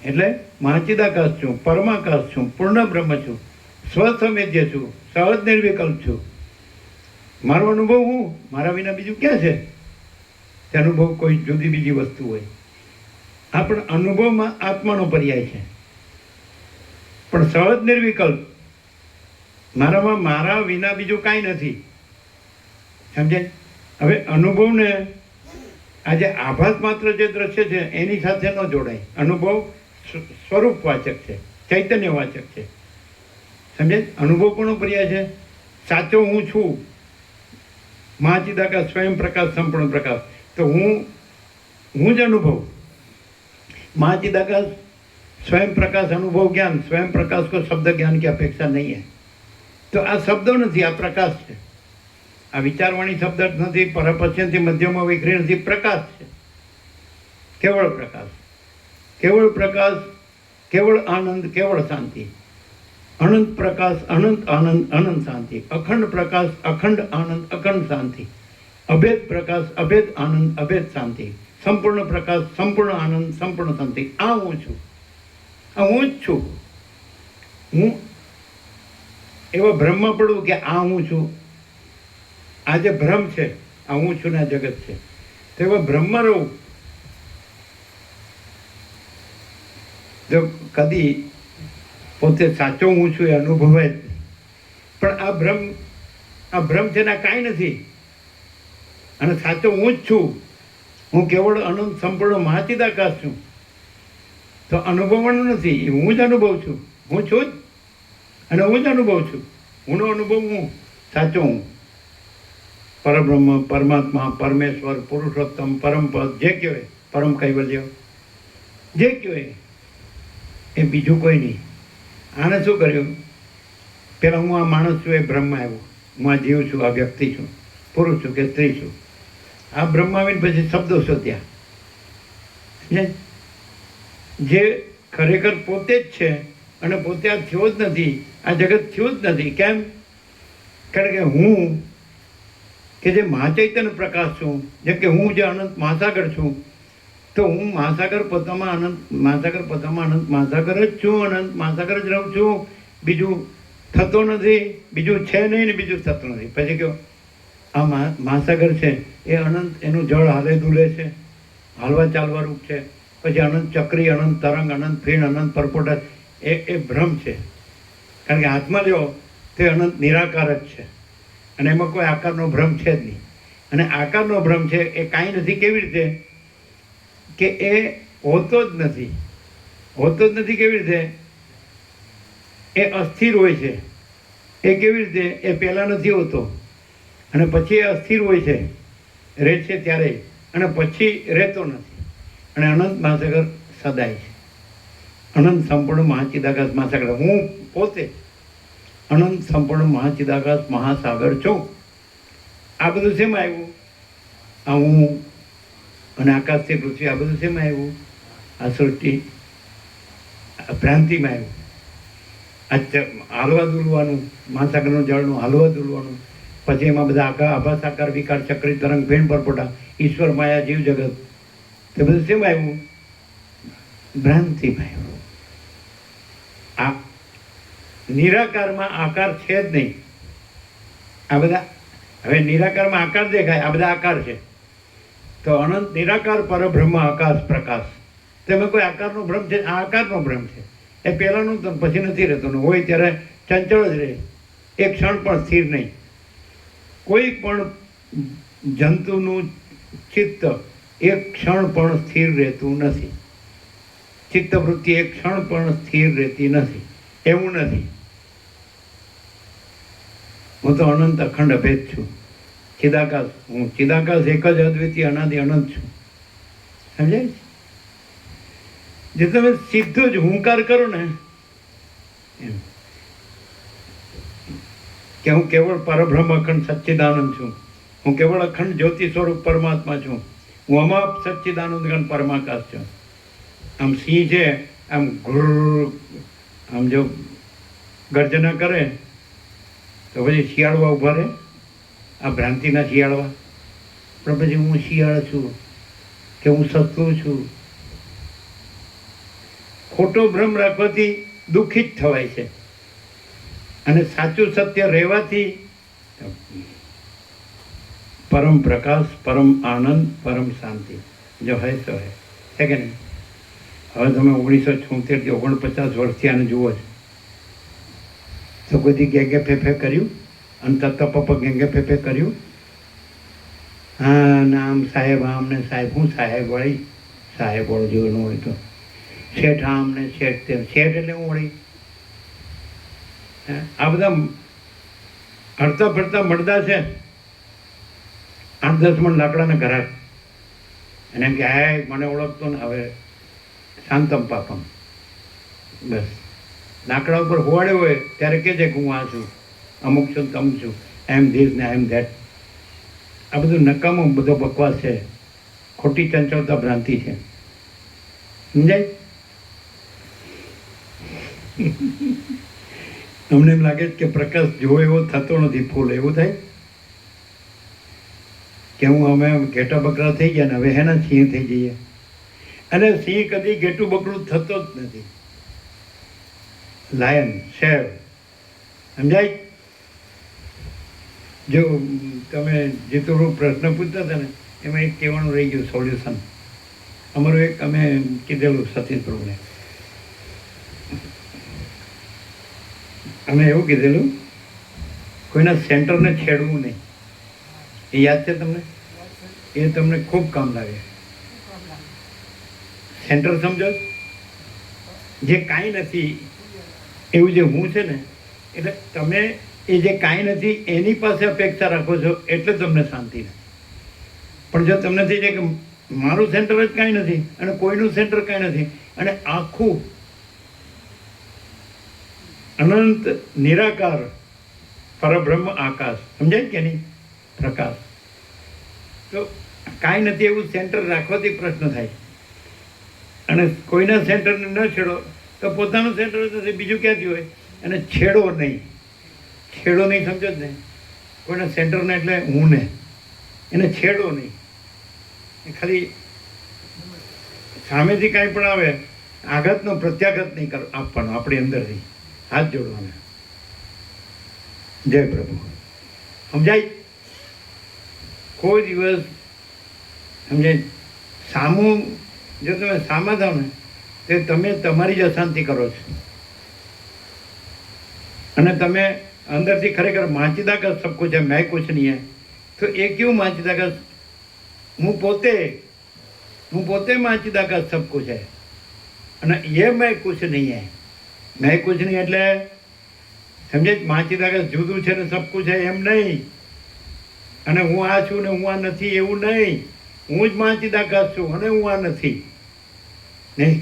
S3: એટલે મહાચિદાકાશ છું, પરમાકાશ છું, પૂર્ણ બ્રહ્મ છું, સ્વસંવેદ્ય છું, સહજ નિર્વિકલ્પ છું. મારો અનુભવ હું, મારા વિના બીજું ક્યાં છે? તે અનુભવ કોઈ જુદી બીજી વસ્તુ હોય. આ પણ અનુભવમાં આત્માનો પર્યાય છે, પણ સહજ નિર્વિકલ્પ મારામાં મારા વિના બીજું કાંઈ નથી. સમજાય? હવે અનુભવને આજે આભાસ માત્ર જે દ્રશ્ય છે એની સાથે ન જોડાય. અનુભવ સ્વરૂપવાચક છે, ચૈતન્યવાચક છે. સમજાય? અનુભવ કોનો પર્યાય છે? સાચો હું છું, મહાચિદાકાશ, સ્વયં પ્રકાશ, સંપૂર્ણ પ્રકાશ. તો હું જ અનુભવ. મહાચિદાકાશ स्वयं प्रकाश अनुभव ज्ञान, स्वयं प्रकाश को शब्द ज्ञान की अपेक्षा नहीं है. तो આ શબ્દો નથી, આ પ્રકાશ છે. આ વિચારવાણી શબ્દ જ નથી, પરપશ્યંથી મધ્યમાં વિખરી નથી, પ્રકાશ છે. કેવળ પ્રકાશ, કેવળ પ્રકાશ, કેવળ આનંદ, કેવળ શાંતિ. અનંત પ્રકાશ, અનંત આનંદ, અનંત શાંતિ. અખંડ પ્રકાશ, અખંડ આનંદ, અખંડ શાંતિ. અભેદ પ્રકાશ, અભેદ આનંદ, અભેદ શાંતિ. સંપૂર્ણ પ્રકાશ, સંપૂર્ણ આનંદ, સંપૂર્ણ શાંતિ. આ હું છું, આ હું જ છું. હું એવા ભ્રમમાં પડું કે આ હું છું, આ જે ભ્રમ છે, આ હું છું ને આ જગત છે, તો એવા ભ્રમમાં રહું. જો કદી પોતે સાચો હું છું એ અનુભવાય જ નહીં. પણ આ ભ્રમ છે ને આ કાંઈ નથી, અને સાચો હું જ છું. હું કેવળ અનંત સંપૂર્ણ મહાચિદાકાશ છું. તો અનુભવવાનું નથી, એ હું જ અનુભવ છું. હું છું જ, અને હું જ અનુભવ છું. હુંનો અનુભવ હું, સાચો હું. પરબ્રહ્મ, પરમાત્મા, પરમેશ્વર, પુરુષોત્તમ, પરમપદ, જે કહેવાય, પરમ કૈવલ્ય, જે કહેવાય એ બીજું કોઈ નહીં. આને શું કર્યું? પહેલાં હું આ માણસ છું એ બ્રહ્મમાં આવ્યો. હું આ જીવ છું, આ વ્યક્તિ છું, પુરુષ છું કે સ્ત્રી છું. આ બ્રહ્મ આવીને પછી શબ્દો શોધ્યા. જે ખરેખર પોતે જ છે અને પોતે આ થયો જ નથી, આ જગત થયું જ નથી. કેમ? કારણ કે હું કે જે મહાચૈતન્ય પ્રકાશ છું, જેમ કે હું જે અનંત મહાસાગર છું, તો હું મહાસાગર પોતામાં અનંત, મહાસાગર પોતામાં અનંત મહાસાગર જ છું. અનંત મહાસાગર જ રહું છું. બીજું થતો નથી, બીજું છે નહીં ને બીજું થતું નથી. પછી કહો આ મહાસાગર છે એ અનંત, એનું જળ હાલે દુલે છે, હાલવા ચાલવા રૂપ છે. પછી અનંત ચક્રી, અનંત તરંગ, અનંત ફીણ, અનંત પરપોટા, એ ભ્રમ છે. કારણ કે હાથમાં લ્યો તે અનંત નિરાકાર જ છે, અને એમાં કોઈ આકારનો ભ્રમ છે જ નહીં. અને આકારનો ભ્રમ છે એ કાંઈ નથી. કેવી રીતે? કે એ હોતો જ નથી. હોતો જ નથી કેવી રીતે? એ અસ્થિર હોય છે. એ કેવી રીતે? એ પહેલાં નથી હોતો અને પછી એ અસ્થિર હોય છે, રહે છે ત્યારે, અને પછી રહેતો નથી. અને અનંત મહાસાગર સદાય છે. અનંત સંપૂર્ણ મહાચિદાકાશ મહાસાગર. હું પોતે અનંત સંપૂર્ણ મહાચિદાકાશ મહાસાગર છું. આ બધું શેમાં આવ્યું? આ હું અને આકાશથી પૃથ્વી, આ બધું શેમાં આવ્યું? આ સૃષ્ટિ ભ્રાંતિમાં આવ્યું. આ હાલવા દુલવાનું, મહાસાગરનું જળનું હાલવા દુલવાનું, પછી એમાં બધા આભાસ આકાર વિકાર ચક્રી તરંગ ફેણ પરપોટા, ઈશ્વર માયા જીવ જગત, તે બધું શેમાં આવ્યું? ભ્રાંતિમાં આવ્યું. આ નિરાકારમાં આકાર છે જ નહીં. આ બધા હવે નિરાકારમાં આકાર દેખાય, આ બધા આકાર છે. તો અનંત નિરાકાર પરબ્રહ્મ આકાશ પ્રકાશ, તેમાં કોઈ આકારનો ભ્રમ છે? આ આકારનો ભ્રમ છે. એ પહેલાંનું તો પછી નથી રહેતું. હોય ત્યારે ચંચળ જ રહે, એક ક્ષણ પણ સ્થિર નહીં. કોઈ પણ જંતુનું ચિત્ત એક ક્ષણ પણ સ્થિર રહેતું નથી. ચિત્તવૃત્તિ એક ક્ષણ પણ સ્થિર રહેતી નથી. એવું નથી. હું તો અનંત અખંડ અભેદ છું, ચિદાકાશ. હું ચિદાકાશ એક જ અદ્વિતીય અનાદિ અનંત છું. સમજાય છે? જે તમે સીધો જ હુંકાર કરો ને એમ કે હું કેવળ પરબ્રહ્મ અખંડ સચ્ચિદાનંદ છું, હું કેવળ અખંડ જ્યોતિ સ્વરૂપ પરમાત્મા છું, હું અમાપ સચ્ચિદાનંદ ગણ પરમાકાશ છું. આમ સિંહ છે, આમ ઘુર, આમ જો ગર્જના કરે તો પછી શિયાળવા ઊભા રહે, આ ભ્રાંતિના શિયાળવા. પણ પછી હું શિયાળ છું કે હું સત્તુ છું. ખોટો ભ્રમ રાખવાથી દુઃખી જ થવાય છે, અને સાચું સત્ય રહેવાથી પરમ પ્રકાશ, પરમ આનંદ, પરમ શાંતિ જો હૈ સો હૈ. છે કે નહીં? હવે તમે 1976 49 વર્ષથી આને જુઓ છો, તો કોઈથી ગેંગે ફેફે કર્યું? અને તત્વ ગેંગે ફેફે કર્યું? હા નામ સાહેબ, આમ ને સાહેબ. હું સાહેબ વળી? સાહેબ વાળો જેવું હોય તો શેઠ આમ ને શેઠ તેમ. શેઠ એટલે હું વળી? આ બધા હરતા ફરતા મળદા છે, 8-10 મણ લાકડાના ઘરાક, અને એમ કે હા મને ઓળખતો ને હવે શાંતમ પાપમ. બસ લાકડા ઉપર હોવાડ્યો હોય ત્યારે કહે છે કે હું આ છું, અમુક છું, તમુક છું, આઈ એમ ધીસ ને આઈ એમ ધેટ. આ બધું નકામો બધો બકવાસ છે, ખોટી ચંચળતા ભ્રાંતિ છે. સમજાય? અમને એમ લાગે છે કે પ્રકાશ જોવો એવો થતો નથી, ફૂલ એવું થાય કે અમે ઘેટા બકરા થઈ ગયા ને હવે હેના સિંહ થઈ જઈએ. અને સિંહ કદી ઘેટું બકરું થતો જ નથી. Lion, share. સમજાય? જો તમે જે થોડું પ્રશ્ન પૂછતા હતા ને એમાં એક કહેવાનું રહી ગયું સોલ્યુશન. અમારું એક અમે કીધેલું સતીશ પ્રભુને, અમે એવું કીધેલું કોઈના સેન્ટરને છેડવું નહીં. એ યાદ છે તમને? એ તમને ખૂબ કામ લાગે. સેન્ટર સમજો? જે કાંઈ નથી એવું જે હું છે ને, એટલે તમે એ જે કાંઈ નથી એની પાસે અપેક્ષા રાખો છો એટલે તમને શાંતિ નથી. પણ જો તમને થઈ જાય કે મારું સેન્ટર જ કાંઈ નથી અને કોઈનું સેન્ટર કાંઈ નથી અને આખું અનંત નિરાકાર પરબ્રહ્મ આકાશ, સમજાય કે નહીં? પ્રકાશ. તો કાંઈ નથી એવું સેન્ટર રાખવાથી પ્રશ્ન થાય. અને કોઈના સેન્ટરને ન છેડો તો પોતાનું સેન્ટર જ નથી, બીજું ક્યાંથી હોય? અને છેડો નહીં, છેડો નહીં, સમજો જ ને? કોઈના સેન્ટરને એટલે હું ને એને છેડો નહીં. એ ખાલી સામેથી કાંઈ પણ આવે આઘાતનો પ્રત્યાઘાત નહીં આપવાનો, આપણી અંદરથી હાથ જોડવાના. જય પ્રભુ. સમજાય? કોઈ દિવસ સમજાય? સામું જો તમે સામા થાવ ને તો તમે તમારી જ અશાંતિ કરો છો. અને તમે અંદરથી ખરેખર માચીદા કા સબ કુછ है, मैं कुछ नहीं है. તો એ ક્યું માચીદા કા? હું પોતે માચીદા કા સબ કુછ है અને ये मैं कुछ नहीं है. मैं कुछ नहीं એટલે સમજે? માચીદા કા જુદું છે ને સબ કુછ है એમ નહીં. અને હું આ છું ને હું આ નથી એવું નહીં. હું જ માચીદાકાશ છું અને હું આ નથી. નહીં?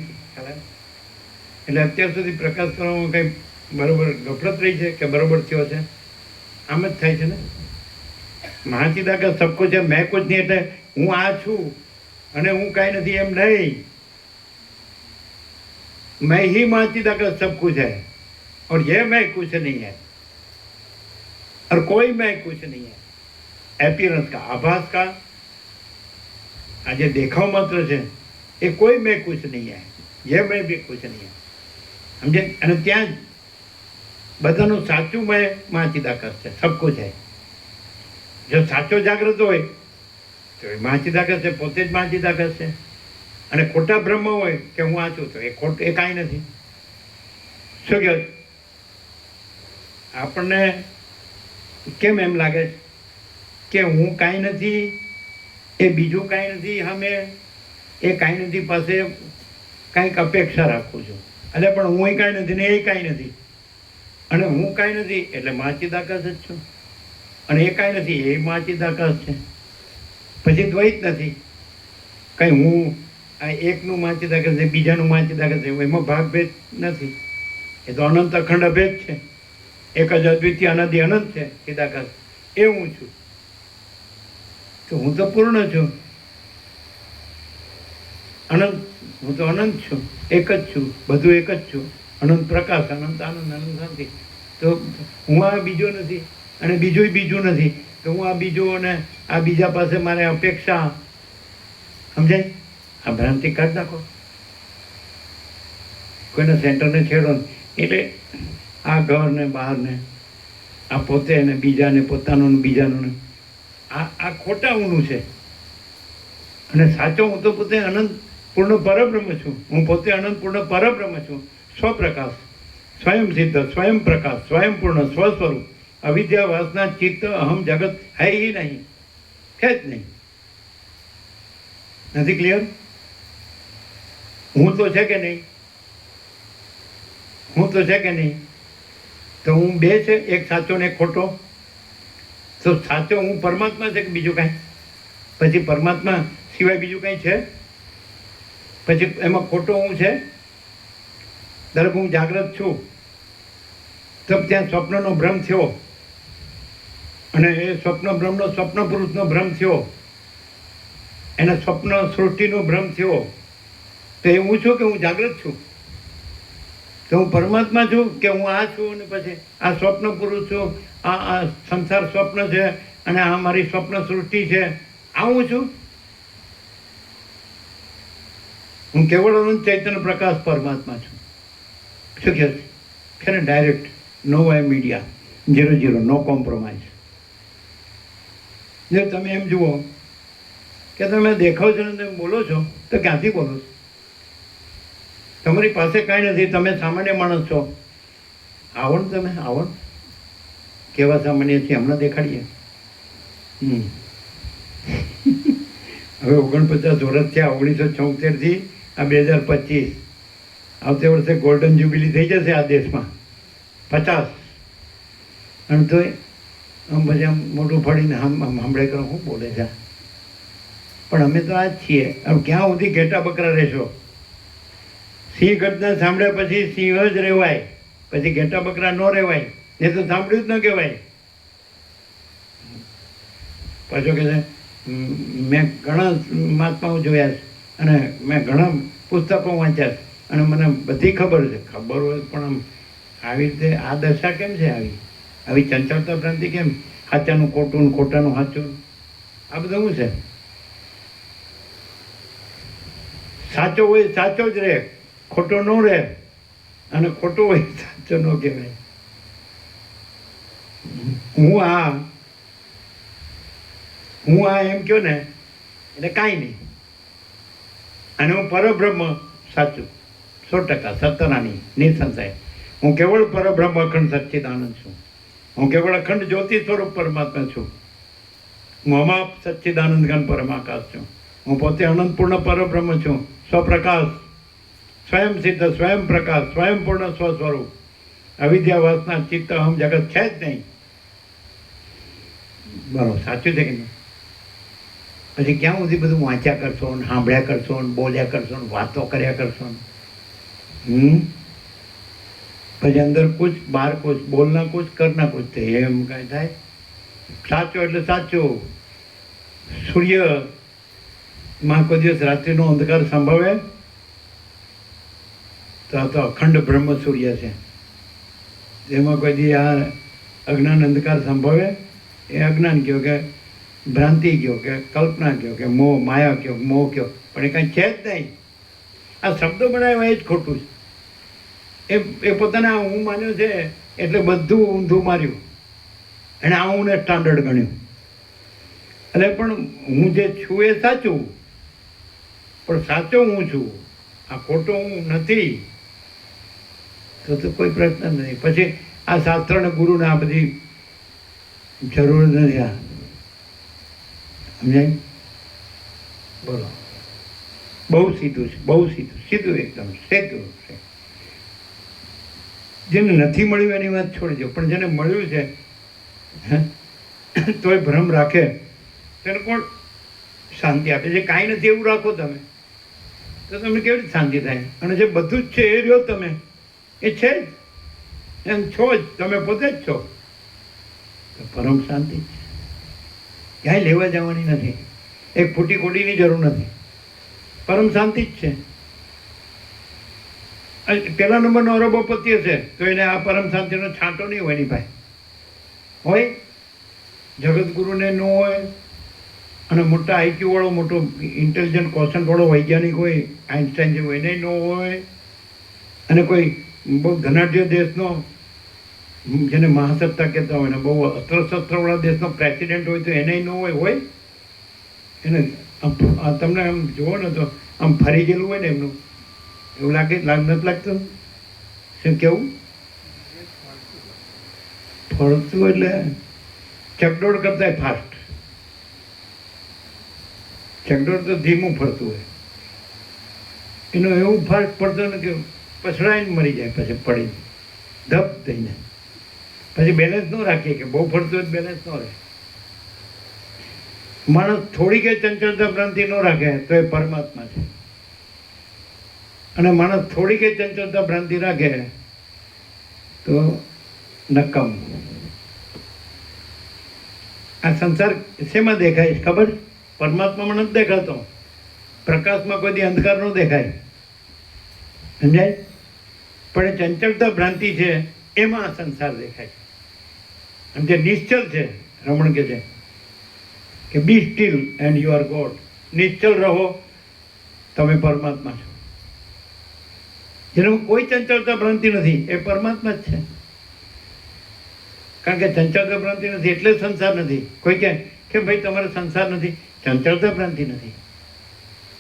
S3: એટલે અત્યાર સુધી પ્રકાશ કરવામાં કંઈ બરોબર ગફલત રહી છે કે બરોબર થયો છે? આમ જ થાય છે ને. માચીદાકાશ સબકો છે, મેં કુછ નહીં એટલે હું આ છું અને હું કાંઈ નથી એમ નહીં. मैं ही माचीदाकाश सब कुछ है और ये मैं कुछ नहीं है और कोई मैं कुछ नहीं है. एपियरेंस का, आभास का, आज देखाव मात्र है ये कोई मैं कुछ नहीं है, ये मैं भी कुछ नहीं है. समझे? અને ત્યાં જ બધાનું સાચું મેં માચીદાકાશ છે, સબ કુછ है. જો સાચો જાગ્રત હોય તો એ માચીદાકાશ છે, પોતે જ માચીદાકાશ છે. અને ખોટા બ્રહ્મ હોય કે હું આ છું તો એ ખોટ, એ કાંઈ નથી. શું કહે? આપણને કેમ એમ લાગે કે હું કાંઈ નથી, એ બીજું કાંઈ નથી, સામે એ કાંઈ નથી પાસે કાંઈક અપેક્ષા રાખું છું. એટલે પણ હું કાંઈ નથી ને એ કાંઈ નથી. અને હું કાંઈ નથી એટલે માચીદાકાશ જ છું. અને એ કાંઈ નથી એ માચીદાકાશ છે. પછી દ્વૈત નથી. કંઈ હું આ એકનું માચીદાકાશ છે, બીજાનું માચીદાકાશ છે, એમાં ભાગભેદ નથી. એ તો અનંત અખંડ અભેદ છે. એક જ અદ્વિતીય અનંત અનંત છે ચિદાકાશ. એ હું છું. તો હું તો પૂર્ણ છું, અનંત. હું તો અનંત છું, એક જ છું, બધું એક જ છું. અનંત પ્રકાશ, અનંત આનંદ, અનંત શાંતિ. તો હું આ બીજો નથી અને બીજું બીજું નથી. તો હું આ બીજો અને આ બીજા પાસે મારે અપેક્ષા. સમજાય? આ ભ્રાંતિ કાઢી નાખો. કોઈના સેન્ટરને છેડો એટલે આ ઘર ને બહાર ને આ પોતે ને બીજાને, પોતાનું ને બીજાનું, આ ખોટા ઊનું છે. અને સાચો હું તો પોતે અનંત પૂર્ણ પરબ્રહ્મ છું. હું પોતે અનંત પૂર્ણ પરબ્રહ્મ છું. સ્વપ્રકાશ, સ્વયં સિદ્ધ, સ્વયં પ્રકાશ, સ્વયં પૂર્ણ, સ્વસ્વરૂપ. અવિદ્યા, વાસના, ચિત્ત, અહમ, જગત હૈ ही નહીં, છે જ નહીં. નથી ક્લિયર? હું તો છે કે નહીં? હું તો છે કે નહીં? તો હું બે છે, એક સાચો ને એક ખોટો. તો સાચો હું પરમાત્મા છે કે બીજું કાંઈ? પછી પરમાત્મા સિવાય બીજું કાંઈ છે? પછી એમાં ખોટો હું છે? ધારો કે હું જાગ્રત છું તો ત્યાં સ્વપ્નનો ભ્રમ થયો અને એ સ્વપ્ન ભ્રમનો સ્વપ્ન પુરુષનો ભ્રમ થયો, એના સ્વપ્ન સૃષ્ટિનો ભ્રમ થયો, તો એ હું છું કે હું જાગ્રત છું? તો હું પરમાત્મા છું કે હું આ છું અને પછી આ સ્વપ્ન પુરુષ છું, આ સંસાર સ્વપ્ન છે અને આ મારી સ્વપ્ન સૃષ્ટિ છે, આ હું છું? હું કેવળ અનંત ચૈતન્ય પ્રકાશ પરમાત્મા છું. શું કહે છે ને? ડાયરેક્ટ, નો વાય મીડિયા, 0-0, નો કોમ્પ્રોમાઇઝ. જો તમે એમ જુઓ કે તમે દેખાવ છો ને તમે બોલો છો તો ક્યાંથી બોલો છો? તમારી પાસે કાંઈ નથી, તમે સામાન્ય માણસ છો. આવો ને તમે, આવો ને. કેવા સામાન્ય છીએ હમણાં દેખાડીએ. હવે 49 વર્ષ થયા, 1976 આ 2025. આવતે વર્ષે ગોલ્ડન જ્યુબિલી થઈ જશે આ દેશમાં, 50. અને તોય આમ પછી આમ મોટું ફળીને સાંભળે કરો શું બોલે છે. પણ અમે તો આ જ છીએ. હવે ક્યાં સુધી ઘેટા બકરા રહેશો? સિંહ ગર્જના સાંભળ્યા પછી સિંહ જ રહેવાય, પછી ઘેટા બકરા ન રહેવાય. એ તો સાંભળ્યું જ ન કહેવાય. પાછો કે છે મેં ઘણા મહાત્માઓ જોયા છે અને મેં ઘણા પુસ્તકો વાંચ્યા છે અને મને બધી ખબર છે. ખબર હોય પણ આમ આવી રીતે આ દશા કેમ છે? આવી ચંચળતા ભ્રાંતિ કેમ? સાચાનું ખોટું ને ખોટાનું સાચું, આ બધું શું છે? સાચો હોય સાચો જ રહે, ખોટો ન રહે, અને ખોટો હોય સાચો ન કહેવાય. હું આ એમ કહો ને એટલે કાંઈ નહીં. અને હું પરબ્રહ્મ સાચું 100%, સત્તરાની નિસંશય. હું કેવળ પરબ્રહ્મ અખંડ સચ્ચિદાનંદ છું. હું કેવળ અખંડ જ્યોતિ સ્વરૂપ પરમાત્મા છું. હું અમાપ સચ્ચિદાનંદ ઘન પરમાકાશ છું. હું પોતે અનંતપૂર્ણ પરબ્રહ્મ છું, સ્વપ્રકાશ, સ્વયં સિદ્ધ, સ્વયં પ્રકાશ, સ્વયં પૂર્ણ સ્વ સ્વરૂપ. અવિદ્યા વાસના ચિત્ત અહમ જગત છે જ નહીં. બરોબર, સાચું છે કે નહીં? પછી ક્યાં સુધી બધું વાંચ્યા કરશો ને સાંભળ્યા કરશો ને બોલ્યા કરશો ને વાતો કર્યા કરશો ને? પછી અંદર કુછ બહાર કુછ, બોલના કુછ કરના કુછ. એમ કાંઈ થાય? સાચું એટલે સાચું. સૂર્યમાં કોઈ દિવસ રાત્રિનો અંધકાર સંભવે? તો આ તો અખંડ બ્રહ્મ સૂર્ય છે. એમાં કોઈ દી આ અજ્ઞાન અંધકાર સંભવે? એ અજ્ઞાન કહો કે ભ્રાંતિ કહો કે કલ્પના કહો કે મોહ, માયા કહો, મોહ કહો, પણ એ કાંઈ છે જ નહીં. આ શબ્દો બનાવ્યા એ જ ખોટું છે. એ પોતાને આ હું માન્યો છે એટલે બધું ઊંધું માર્યું. એણે આ હું ને સ્ટાન્ડર્ડ ગણ્યું. એટલે પણ હું જે છું એ સાચું, પણ સાચો હું છું, આ ખોટો હું નથી. તો કોઈ પ્રશ્ન નથી. પછી આ શાસ્ત્ર ને ગુરુ ને આ બધી જરૂર નથી. આ સમજાય? બોલો. બહુ સીધું છે, બહુ સીધું, સીધું એકદમ સીધું છે. જેને નથી મળ્યું એની વાત છોડી દો, પણ જેને મળ્યું છે તોય ભ્રમ રાખે તેને કોણ શાંતિ આપે? જે કાંઈ નથી એવું રાખો તમે તો તમને કેવી રીતે શાંતિ થાય? અને જે બધું જ છે એ રહ્યો તમે, એ છે જ, એમ છો જ, તમે પોતે જ છો, તો પરમ શાંતિ જ છે. ક્યાંય લેવા જવાની નથી, એક ફૂટી કોડીની જરૂર નથી, પરમ શાંતિ જ છે. પહેલા નંબરનો અરબોપતિ હશે તો એને આ પરમ શાંતિનો છાંટો નહીં હોય એની પાસે. હોય જગતગુરુને ન હોય, અને મોટા આઈક્યુ વાળો, મોટો ઇન્ટેલિજન્ટ કોશન્ટ વાળો વૈજ્ઞાનિક હોય, આઇન્સ્ટાઈન જેવો, એને ન હોય. અને કોઈ બહુ ધનાઢ્ય દેશનો, જેને મહાસત્તા કહેતા હોય ને, બહુ અસ્ત્રશસ્ત્રવાળા દેશનો પ્રેસિડેન્ટ હોય તો એને ન હોય. હોય એને તમને આમ જુઓ ને તો આમ ફરી ગયેલું હોય ને એમનું, એવું નથી લાગતું? શું કેવું? ફરતું એટલે ચકડોળ કરતા ફાસ્ટ. ચકડોળ તો ધીમું ફરતું હોય, એનું એવું ફાસ્ટ ફરતો ને કે પછડાઈને મરી જાય, પછી પડીને ધપ થઈને. પછી બેલેન્સ ન રાખીએ કે બહુ ફરતું હોય બેલેન્સ ન રહે. માણસ થોડી કે ચંચળતા ભ્રાંતિ ન રાખે તો એ પરમાત્મા છે. અને માણસ થોડી કઈ ચંચળતા ભ્રાંતિ રાખે તો નક્કમ. આ સંસાર શેમાં દેખાય છે ખબર? પરમાત્મામાં નથી દેખાતો. પ્રકાશમાં કોઈ દી અંધકાર ન દેખાય, સમજાય? પણ એ ચંચળતા ભ્રાંતિ છે એમાં આ સંસાર દેખાય છે. અને જે નિશ્ચલ છે, રમણ કે છે કે be still and you are God. નિશ્ચલ રહો, તમે પરમાત્મા છો. જેનામાં કોઈ ચંચળતા ભ્રાંતિ નથી એ પરમાત્મા જ છે. કારણ કે ચંચળતા ભ્રાંતિ નથી એટલે સંસાર નથી. કોઈ કહે કે ભાઈ તમારે સંસાર નથી, ચંચળતા ભ્રાંતિ નથી.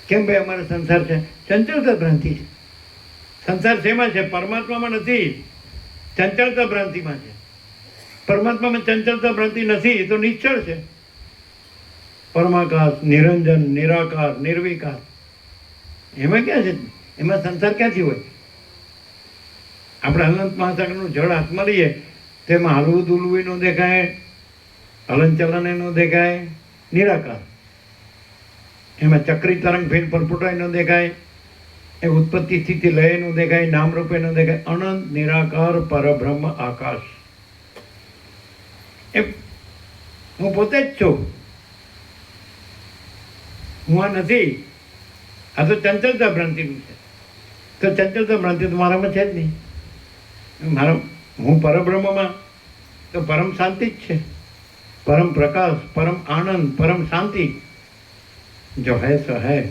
S3: કેમ ભાઈ અમારે સંસાર છે? ચંચળતા ભ્રાંતિ છે. સંસાર શેમાં છે? પરમાત્મામાં નથી, ચંચળતા ભ્રાંતિમાં છે. પરમાત્મામાં ચંચળતા ભ્રાંતિ નથી તો નિશ્ચળ છે. પરમાકાશ, નિરંજન, નિરાકાર, નિર્વિકાર, એમાં ક્યાં છે? એમાં સંસાર ક્યાંથી હોય? આપણે અનંત મહાસાગરનું જળ હાથમાં લઈએ તેમાં હલવું દુલવું ન દેખાય, હલન ચલન ન દેખાય, નિરાકાર. એમાં ચક્રી તરંગ ફેર પરપોટાય ન દેખાય, એ ઉત્પત્તિ સ્થિતિ લય નું દેખાય, નામ રૂપે ન દેખાય. અનંત નિરાકાર પરબ્રહ્મ આકાશ. એ હું પોતે જ છું. હું આ નથી. આ તો ચંચળતા ભ્રાંતિનું છે. તો ચંચળતા ભ્રાંતિ તો મારામાં છે જ નહીં. હું પરબ્રહ્મમાં તો પરમ શાંતિ જ છે, પરમ પ્રકાશ, પરમ આનંદ, પરમ શાંતિ. જો હૈ સો હૈ.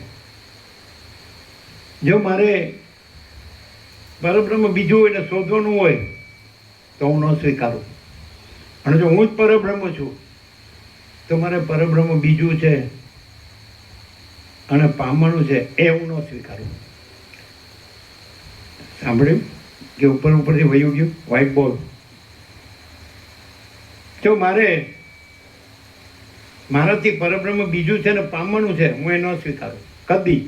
S3: જો મારે પરબ્રહ્મ બીજું હોય ને શોધવાનું હોય તો હું ન સ્વીકારું. અને જો હું જ પરબ્રહ્મ છું તો મારે પરબ્રહ્મ બીજું છે અને પામવાનું છે એ હું ન સ્વીકારું. સાંભળ્યું કે ઉપરથી વયું ગયું વ્હાઇટ બોર્ડ? જો મારાથી પરબ્રહ્મ બીજું છે ને પામવાનું છે, હું એ ન સ્વીકારું કદી.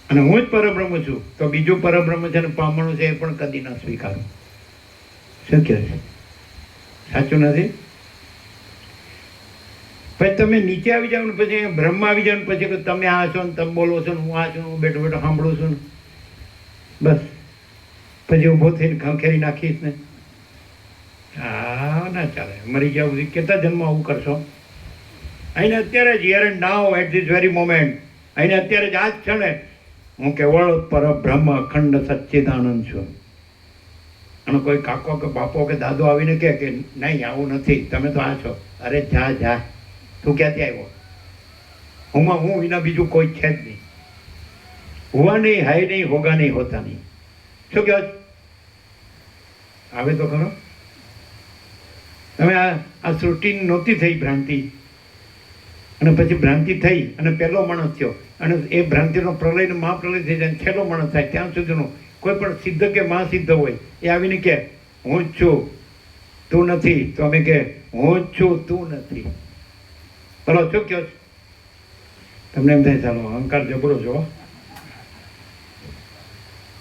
S3: અને હું જ પરબ્રહ્મ છું તો બીજું પરબ્રહ્મ છે ને પામવાનું છે એ પણ કદી ન સ્વીકારું. શું કહે છે? સાચું નથી? પછી તમે નીચે આવી જાઓ ને પછી બ્રહ્મ આવી જાવ ને પછી તમે આ છો ને તમે બોલો છો ને હું આ છું, હું બેઠો બેઠો સાંભળું છું ને બસ પછી ઊભો થઈને ખંખેરી નાખીશ ને. હા, ના ચાલે. મરી ગયા સુધી કેટલા જન્મ આવું કરશો? અહીંને અત્યારે જ, here and now, at this very moment, અહીંને અત્યારે જ આ જ ક્ષણે હું કેવળ પરબ્રહ્મ અખંડ સચ્ચિદાનંદ છું. અને કોઈ કાકો કે બાપો કે દાદો આવીને કહે કે નહીં આવું નથી, તમે તો આ છો. અરે જા જા, તું ક્યાંથી આવ્યો? હું વિના બીજું કોઈ છે જ નહીં. હુવા નહીં, હાય નહીં, હોગા નહીં, હોતા નહીં. શું કહો? આવે તો ખરો. તમે આ સૃષ્ટિ નહોતી થઈ ભ્રાંતિ, અને પછી ભ્રાંતિ થઈ અને પહેલો માણસ થયો અને એ ભ્રાંતિનો પ્રલય ને મહાપ્રલય થઈ જાય છેલ્લો માણસ થાય ત્યાં સુધીનો કોઈ પણ સિદ્ધ કે મહાસિદ્ધ હોય એ આવીને કે હું જ છું તું નથી, તો અમે કે હું જ છું તું નથી. બોલો શું કહો? તમને એમ થાય ચાલો અહંકાર જબરો છો.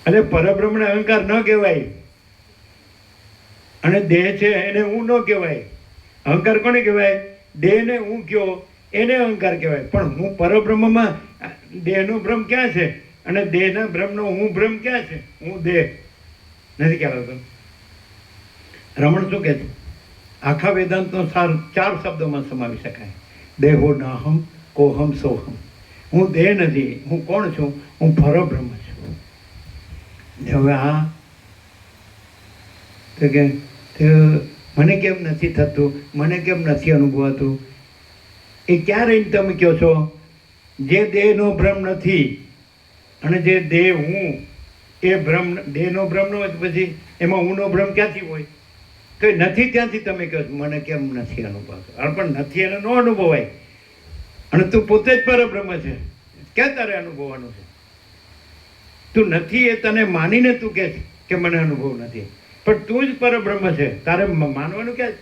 S3: અને પરબ્રહ્મને અહંકાર ન કહેવાય અને દેહ છે એને હું ન કહેવાય. અહંકાર કોને કહેવાય? દેહને હું કયો એને અહંકાર કહેવાય. પણ હું પરબ્રહ્મમાં દેહનો ભ્રમ ક્યાં છે અને દેહના ભ્રમનો હું ભ્રમ ક્યાં છે? હું દેહ નથી કહેવાતો. રમણ શું કહે છે? આખા વેદાંતનો સાર 4 શબ્દોમાં સમાવી શકાય. દેહો નાહમ કોહમ સોહમ. હું દેહ નથી. હું કોણ છું? હું પરબ્રહ્મ છું. હવે આ તો કે મને કેમ નથી થતું, મને કેમ નથી અનુભવાતું? એ ક્યાં રહીને તમે કહો છો? જે દેહનો ભ્રમ નથી અને જે દેહ હું એ ભ્રમ, દેહનો ભ્રમ ન હોય તો પછી એમાં હુંનો ભ્રમ ક્યાંથી હોય? તો એ નથી ત્યાંથી તમે કહો છો મને કેમ નથી અનુભવાતું. પણ નથી એને ન અનુભવાય. અને તું પોતે જ પરબ્રહ્મ છે, ક્યાં તારે અનુભવવાનું છે? તું નથી એ તને માનીને તું કહે કે મને અનુભવ નથી, પણ તું જ પરબ્રહ્મ છે, તારે માનવાનું ક્યાં?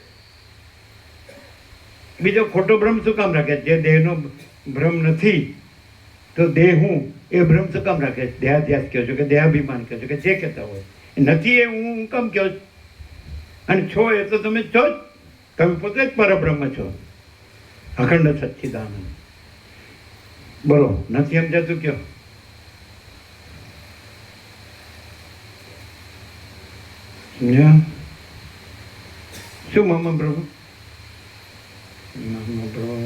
S3: બીજો ખોટો ભ્રમ શું કામ રાખે? જે દેહનો ભ્રમ નથી તો દેહ હું એ ભ્રમ શું કામ રાખે? દેહાધ્યાસ કહો છો કે દેહાભિમાન કહો છો કે જે કહેતા હોય. નથી એ હું કામ કહો? અને છો એ તો તમે છો જ. તમે પોતે જ પરબ્રહ્મ છો, અખંડ સચ્ચિદાનંદ. બોલો નથી સમજાતું કયો? યા. શું મામા પ્રભુ? મામા પ્રભુ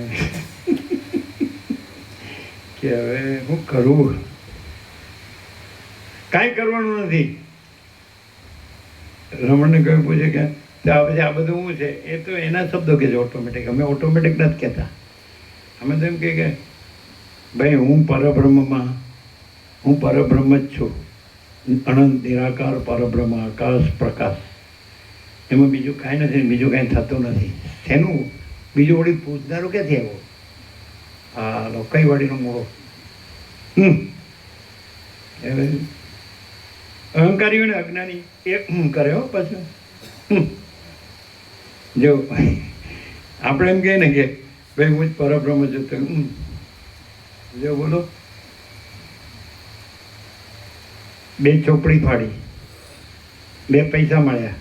S3: કે હવે હું કરું? કાંઈ કરવાનું નથી. રમણને કહ્યું પૂછે કે પછી આ બધું શું છે? એ તો એના શબ્દો કે છે ઓટોમેટિક. અમે ઓટોમેટિક નથી કહેતા. અમે તો એમ કહે કે ભાઈ હું પરબ્રહ્મમાં, હું પરબ્રહ્મ જ છું. અનંત નિરાકાર પરબ્રહ્મ, આકાશ પ્રકાશ. એમાં બીજું કાંઈ નથી, બીજું કાંઈ થતું નથી. શેનું બીજું વળી પૂછનારું ક્યાંથી આવ્યો? હા લો, કઈ વાડીનો મૂળો? હવે અહંકારીઓ ને અજ્ઞાની એક કરે હો પાછું. જો આપણે એમ કહે ને કે ભાઈ હું જ પરબ્રહ્મ છું, તો જો બોલો, બે ચોપડી ફાડી, બે પૈસા મળ્યા,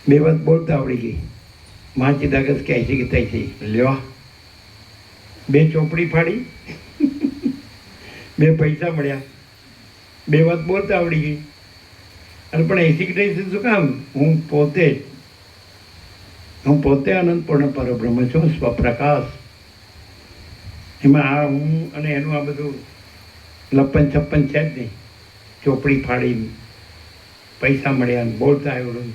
S3: બે વાત બોલતા આવડી ગઈ, માચી દાગત ક્યાંય છે કે ત્યાં છે, લ્યો બે ચોપડી ફાડી, બે પૈસા મળ્યા, બે વાત બોલતા આવડી ગઈ. અને પણ એસી કે શું કામ? હું પોતે અનંતપૂર્ણ પરબ્રહ્મ છું, સ્વપ્રકાશ. એમાં આ હું અને એનું આ બધું લપ્પન છપ્પન છે જ નહીં. ચોપડી ફાડી, પૈસા મળ્યા, બોલતા આવડું,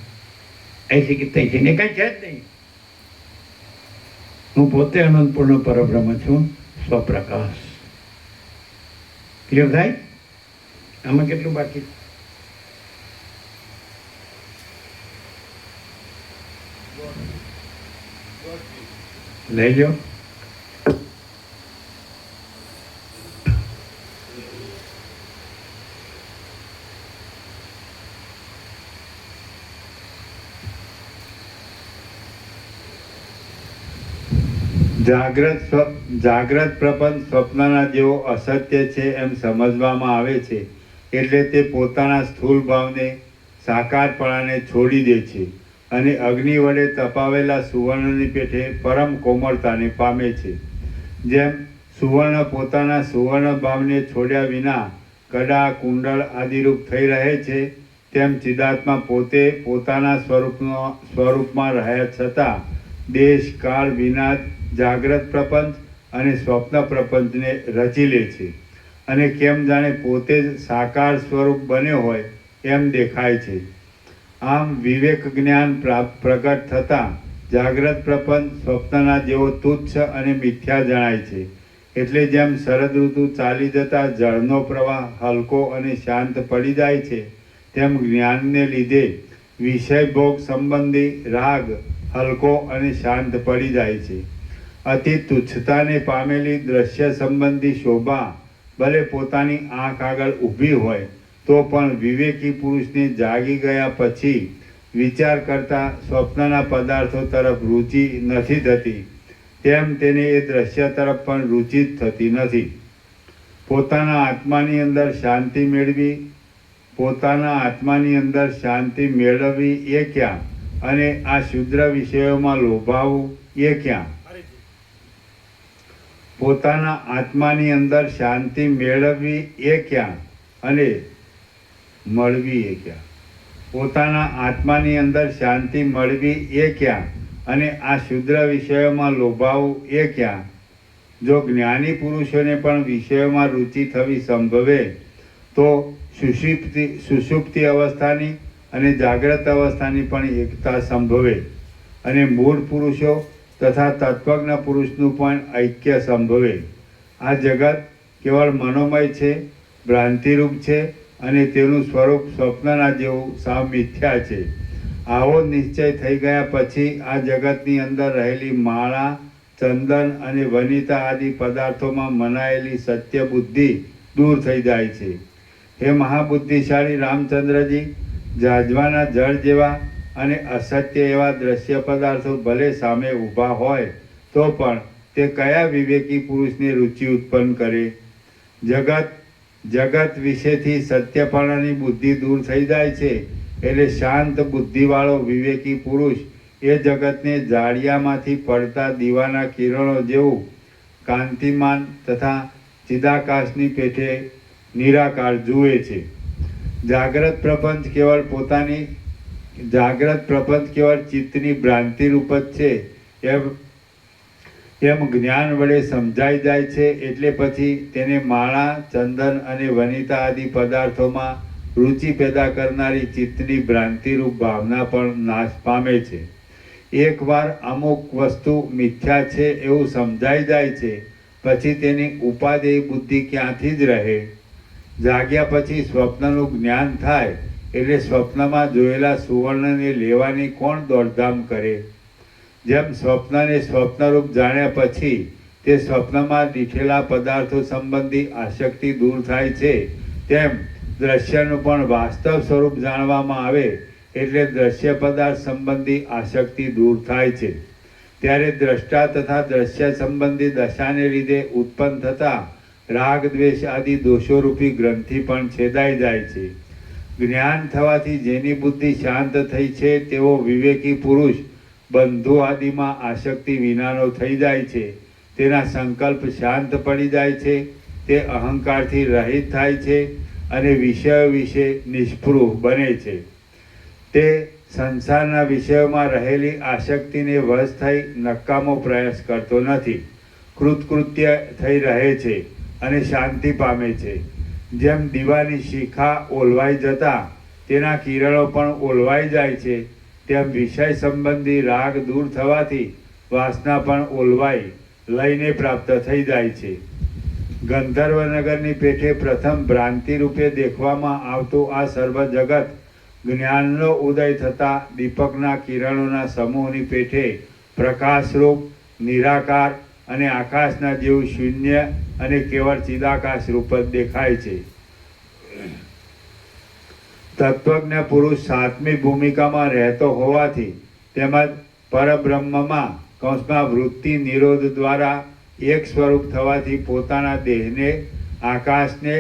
S3: એસી કે તઈ છે ને કાંઈ છે જ નહીં. હું પોતે અનંતપૂર્ણ પરબ્રહ્મ છું, સ્વપ્રકાશ. ક્લિયર થાય? આમાં કેટલું બાકી? લઈ લો.
S1: જાગ્રત પ્રપંચ સ્વપ્નના જેવો અસત્ય છે એમ સમજવામાં આવે છે, એટલે તે પોતાના સ્થૂળ ભાવને, સાકારપણાને છોડી દે છે અને અગ્નિ વડે તપાવેલા સુવર્ણની પેઠે પરમ કોમળતાને પામે છે. જેમ સુવર્ણ પોતાના સુવર્ણ ભાવને છોડ્યા વિના કડા, કુંડળ આદિરૂપ થઈ રહે છે, તેમ ચિદાત્મા પોતે પોતાના સ્વરૂપમાં રહ્યા છતાં દેશ કાળ વિના જાગ્રત પ્રપંચ અને સ્વપ્ન પ્રપંચને રચી લે છે અને કેમ જાણે પોતે જ સાકાર સ્વરૂપ બન્યો હોય એમ દેખાય છે. આમ વિવેક જ્ઞાન પ્રગટ થતાં જાગ્રત પ્રપંચ સ્વપ્નના જેવો તુચ્છ અને મિથ્યા જણાય છે. એટલે જેમ શરદ ઋતુ ચાલી જતા જળનો પ્રવાહ હલકો અને શાંત પડી જાય છે, તેમ જ્ઞાનને લીધે વિષય ભોગ સંબંધી રાગ હલકો અને શાંત પડી જાય છે. અતિ તુચ્છતાને પામેલી દ્રશ્ય સંબંધી શોભા ભલે પોતાની આંખ આગળ ઊભી હોય તો પણ વિવેકી પુરુષને જાગી ગયા પછી વિચાર કરતા સ્વપ્નના પદાર્થો તરફ રુચિ નથી થતી, તેમ તેને એ દ્રશ્ય તરફ પણ રુચિ જ થતી નથી. પોતાના આત્માની અંદર શાંતિ મેળવવી એ ક્યાં, અને આ ક્ષુદ્ર વિષયોમાં લોભાવવું એ ક્યાં? પોતાના આત્માની અંદર શાંતિ મેળવવી એ ક્યાં અને મળવી એ ક્યાં? પોતાના આત્માની અંદર શાંતિ મળવી એ ક્યાં અને આ ક્ષુદ્ર વિષયોમાં લોભાવવું એ ક્યાં? જો જ્ઞાની પુરુષોને પણ વિષયોમાં રુચિ થવી સંભવે તો સુષુપ્તિ અવસ્થાની અને જાગ્રત અવસ્થાની પણ એકતા સંભવે અને મૂળ પુરુષો તથા તત્વજ્ઞ પુરુષનું પણ ઐક્ય સંભવે. આ જગત કેવળ મનોમય છે, ભ્રાંતિરૂપ છે અને તેનું સ્વરૂપ સ્વપ્નના જેવું સાવ મિથ્યા છે. આવો નિશ્ચય થઈ ગયા પછી આ જગતની અંદર રહેલી માળા, ચંદન અને વનિતા આદિ પદાર્થોમાં મનાયેલી સત્ય બુદ્ધિ દૂર થઈ જાય છે. હે મહાબુદ્ધિશાળી રામચંદ્રજી, જાજવાના જળ જેવા અને અસત્ય એવા દ્રશ્ય પદાર્થો ભલે સામે ઊભા હોય તો પણ તે કયા વિવેકી પુરુષને રુચિ ઉત્પન્ન કરે? જગત વિશેથી સત્યપણાની બુદ્ધિ દૂર થઈ જાય છે, એટલે શાંત બુદ્ધિવાળો વિવેકી પુરુષ એ જગતને જાળિયામાંથી પડતા દીવાના કિરણો જેવું કાંતિમાન તથા ચિદાકાશની પેઠે નિરાકાર જુએ છે. જાગ્રત પ્રપંચ કેવળ પોતાની જાગ્રત પ્રપંચ કેવળ ચિત્તની ભ્રાંતિ રૂપ જ છે એમ જ્ઞાન વડે સમજાઈ જાય છે. એટલે પછી તેને માળા, ચંદન અને વનિતા આદિ પદાર્થોમાં રુચિ પેદા કરનારી ચિત્તની ભ્રાંતિરૂપ ભાવના પણ નાશ પામે છે. એકવાર અમુક વસ્તુ મિથ્યા છે એવું સમજાઈ જાય છે, પછી તેની ઉપાદેય બુદ્ધિ ક્યાંથી જ રહે? જાગ્યા પછી સ્વપ્નનું જ્ઞાન થાય એટલે સ્વપ્નમાં જોયેલા સુવર્ણને લેવાની કોણ દોડધામ કરે? જેમ સ્વપ્નને સ્વપ્નરૂપ જાણ્યા પછી તે સ્વપ્નમાં દીઠેલા પદાર્થો સંબંધી આસક્તિ દૂર થાય છે, તેમ દ્રશ્યનું પણ વાસ્તવ સ્વરૂપ જાણવામાં આવે એટલે દ્રશ્ય પદાર્થ સંબંધી આસક્તિ દૂર થાય છે. ત્યારે દ્રષ્ટા તથા દ્રશ્ય સંબંધી દશાને લીધે ઉત્પન્ન થતા રાગ, દ્વેષ આદિ દોષોરૂપી ગ્રંથિ પણ છેદાઈ જાય છે. જ્ઞાન થવાથી જેની બુદ્ધિ શાંત થઈ છે તેવો વિવેકી પુરુષ બંધુ આદિમાં આસક્તિ વિનાનો થઈ જાય છે. તેના સંકલ્પ શાંત પડી જાય છે, તે અહંકારથી રહિત થાય છે અને વિષયો વિશે નિષ્પૃહ બને છે. તે સંસારના વિષયોમાં રહેલી આસક્તિને વશ થઈ નકામો પ્રયાસ કરતો નથી, કૃતકૃત્ય થઈ રહે છે અને શાંતિ પામે છે. જેમ દીવાની શિખા ઓલવાઈ જતા તેના કિરણો પણ ઓલવાઈ જાય છે, તેમ વિષય સંબંધી રાગ દૂર થવાથી વાસના પણ ઓલવાઈ લઈને પ્રાપ્ત થઈ જાય છે. ગંધર્વનગરની પેઠે પ્રથમ ભ્રાંતિ રૂપે દેખવામાં આવતું આ સર્વ જગત જ્ઞાનનો ઉદય થતાં દીપકના કિરણોના સમૂહની પેઠે પ્રકાશરૂપ, નિરાકાર અને આકાશના જેવું શૂન્ય અને કેવળ ચિદાકાશ રૂપ જ દેખાય છે. તત્વજ્ઞ પુરુષ સાતમી ભૂમિકામાં રહેતો હોવાથી તેમજ પરબ્રહ્મમાં કૌંસમાં વૃત્તિ નિરોધ દ્વારા એક સ્વરૂપ થવાથી પોતાના દેહને, આકાશને,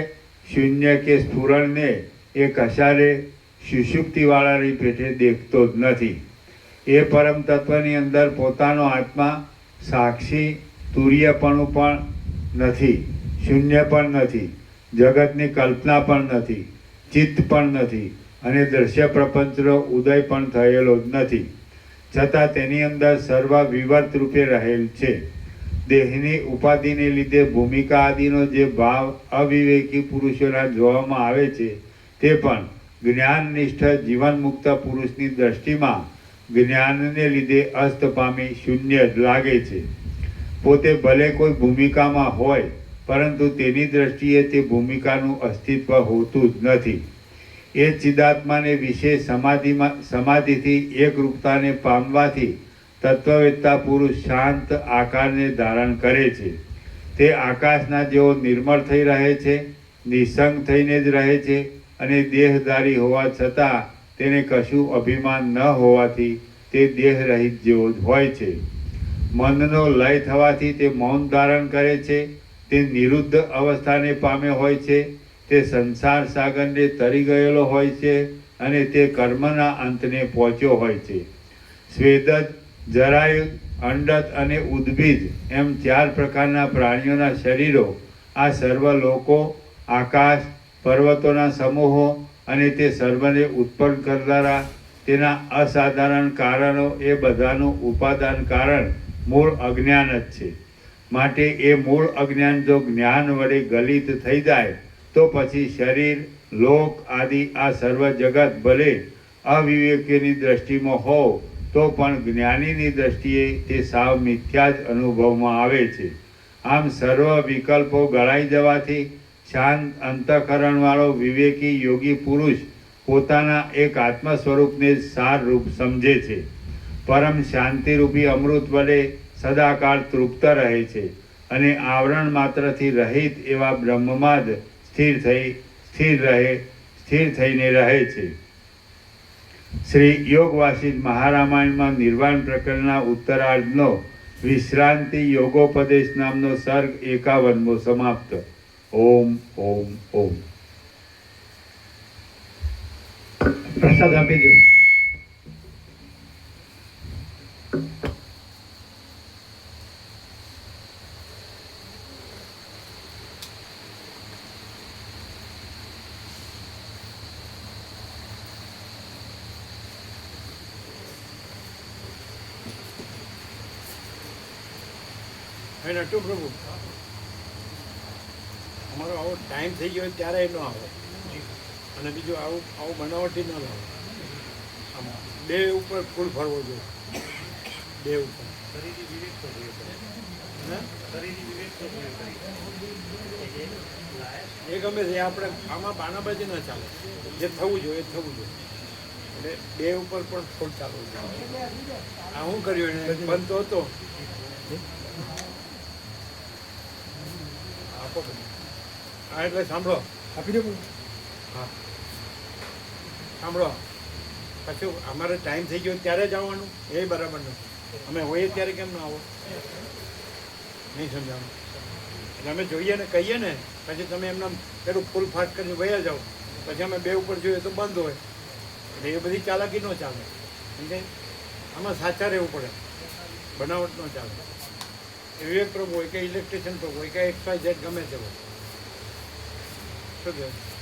S1: શૂન્ય કે સ્ફુરણને એ કશારે સુષુપ્તિવાળાની પેઠે દેખતો જ નથી. એ પરમ તત્વની અંદર પોતાનો આત્મા સાક્ષી તુર્યપણું પણ નથી, શૂન્ય પણ નથી, જગતની કલ્પના પણ નથી, ચિત્ત પણ નથી અને દ્રશ્ય પ્રપંચનો ઉદય પણ થયેલો જ નથી. છતાં તેની અંદર સર્વ વિવર્ત રૂપે રહેલ છે. દેહની ઉપાધિને લીધે ભૂમિકા આદિનો જે ભાવ અવિવેકી પુરુષોના જોવામાં આવે છે તે પણ જ્ઞાનનિષ્ઠ જીવનમુક્ત પુરુષની દ્રષ્ટિમાં જ્ઞાનને લીધે અસ્ત પામી શૂન્ય જ લાગે છે. પોતે ભલે કોઈ ભૂમિકામાં હોય પરંતુ તેની દ્રષ્ટિએ તે ભૂમિકાનું અસ્તિત્વ હોતું જ નથી. એ ચિદાત્માને વિશે સમાધિથી એકરૂપતાને પામવાથી તત્વવેત્તા પુરુષ શાંત આકારને ધારણ કરે છે. તે આકાશના જેવો નિર્મળ થઈ રહે છે, નિસંગ થઈને જ રહે છે અને દેહધારી હોવા છતાં તેને કશું અભિમાન ન હોવાથી તે દેહરહિત જેવો જ હોય છે. મનનો લય થવાથી તે મૌન ધારણ કરે છે, તે નિરુદ્ધ અવસ્થાને પામે હોય છે, તે સંસાર સાગરને તરી ગયેલો હોય છે અને તે કર્મના અંતને પહોંચ્યો હોય છે. સ્વેદજ, જરાયુજ, અંડજ અને ઉદ્ભીજ એમ 4 પ્રકારના પ્રાણીઓના શરીરો, આ સર્વ લોકો, આકાશ, પર્વતોના સમૂહો અને તે સર્વને ઉત્પન્ન કરનારા તેના અસાધારણ કારણો એ બધાનું ઉપાદાન કારણ મૂળ અજ્ઞાન જ છે. માટે એ મૂળ અજ્ઞાન જો જ્ઞાન વડે ગલિત થઈ જાય તો પછી શરીર, લોક આદિ આ સર્વ જગત ભલે અવિવેકીની દ્રષ્ટિમાં હોવ તો પણ જ્ઞાનીની દ્રષ્ટિએ તે સાવ મિથ્યા જ અનુભવમાં આવે છે. આમ સર્વ વિકલ્પો ગળાઈ જવાથી શાંત અંતઃકરણવાળો વિવેકી યોગી પુરુષ પોતાના એક આત્મ સ્વરૂપને જ સારરૂપ સમજે છે. પરમ શાંતિરૂપી અમૃત વડે સદાકાળ તૃપ્ત રહે છે અને આવરણ માત્રથી રહિત એવા બ્રહ્મમાં જ સ્થિર થઈને રહે છે. શ્રી યોગ વાસિષ્ઠ મહારામાયણમાં નિર્વાણ પ્રકરણના ઉત્તરાર્ધનો વિશ્રાંતિ યોગોપદેશ નામનો સર્ગ 51મો સમાપ્ત. ઓમ ઓમ ઓમ.
S3: પ્રસાદ આપી દો. હવે નટુ પ્રભુ અમારો આવો ટાઈમ થઈ ગયો હોય ત્યારે ન આવે અને બીજું આવું બનાવટી ન લાવે આમ બે ઉપર ફૂલ ફરવો જોઈએ બે ઉપર
S2: શરીરની વિવેક તો જોઈએ પડે.
S3: હા
S2: શરીરની વિવેક તો જોઈએ પડે.
S3: એ ગમે છે એ આપણે આમાં બાનાબાજી ન ચાલે જે થવું જોઈએ એ થવું જોઈએ એટલે બે ઉપર પણ ફૂલ ચાલવું જોઈએ આ શું કર્યું એને બનતો હતો આપો બધું હા એટલે સાંભળો
S4: આપી દો
S3: હા સાંભળો પછી અમારે ટાઈમ થઈ ગયો ત્યારે જ આવવાનું એ બરાબર નથી અમે હોઈએ ત્યારે કેમ ના આવો નહીં સમજાવું એટલે અમે જોઈએ ને કહીએ ને પછી તમે એમના પેલું ફૂલ ફાટ કરીને વયા જાઓ પછી અમે બે ઉપર જોઈએ તો બંધ હોય એટલે એ બધી ચાલાકી ન ચાલે સમજે આમાં સાચા રહેવું પડે બનાવટ ન ચાલે એ વિવેક પ્રભુ હોય કે ઇલેક્ટ્રિશિયન પ્રભુ હોય કે XYZ ગમે તે હોય શું કહેવાય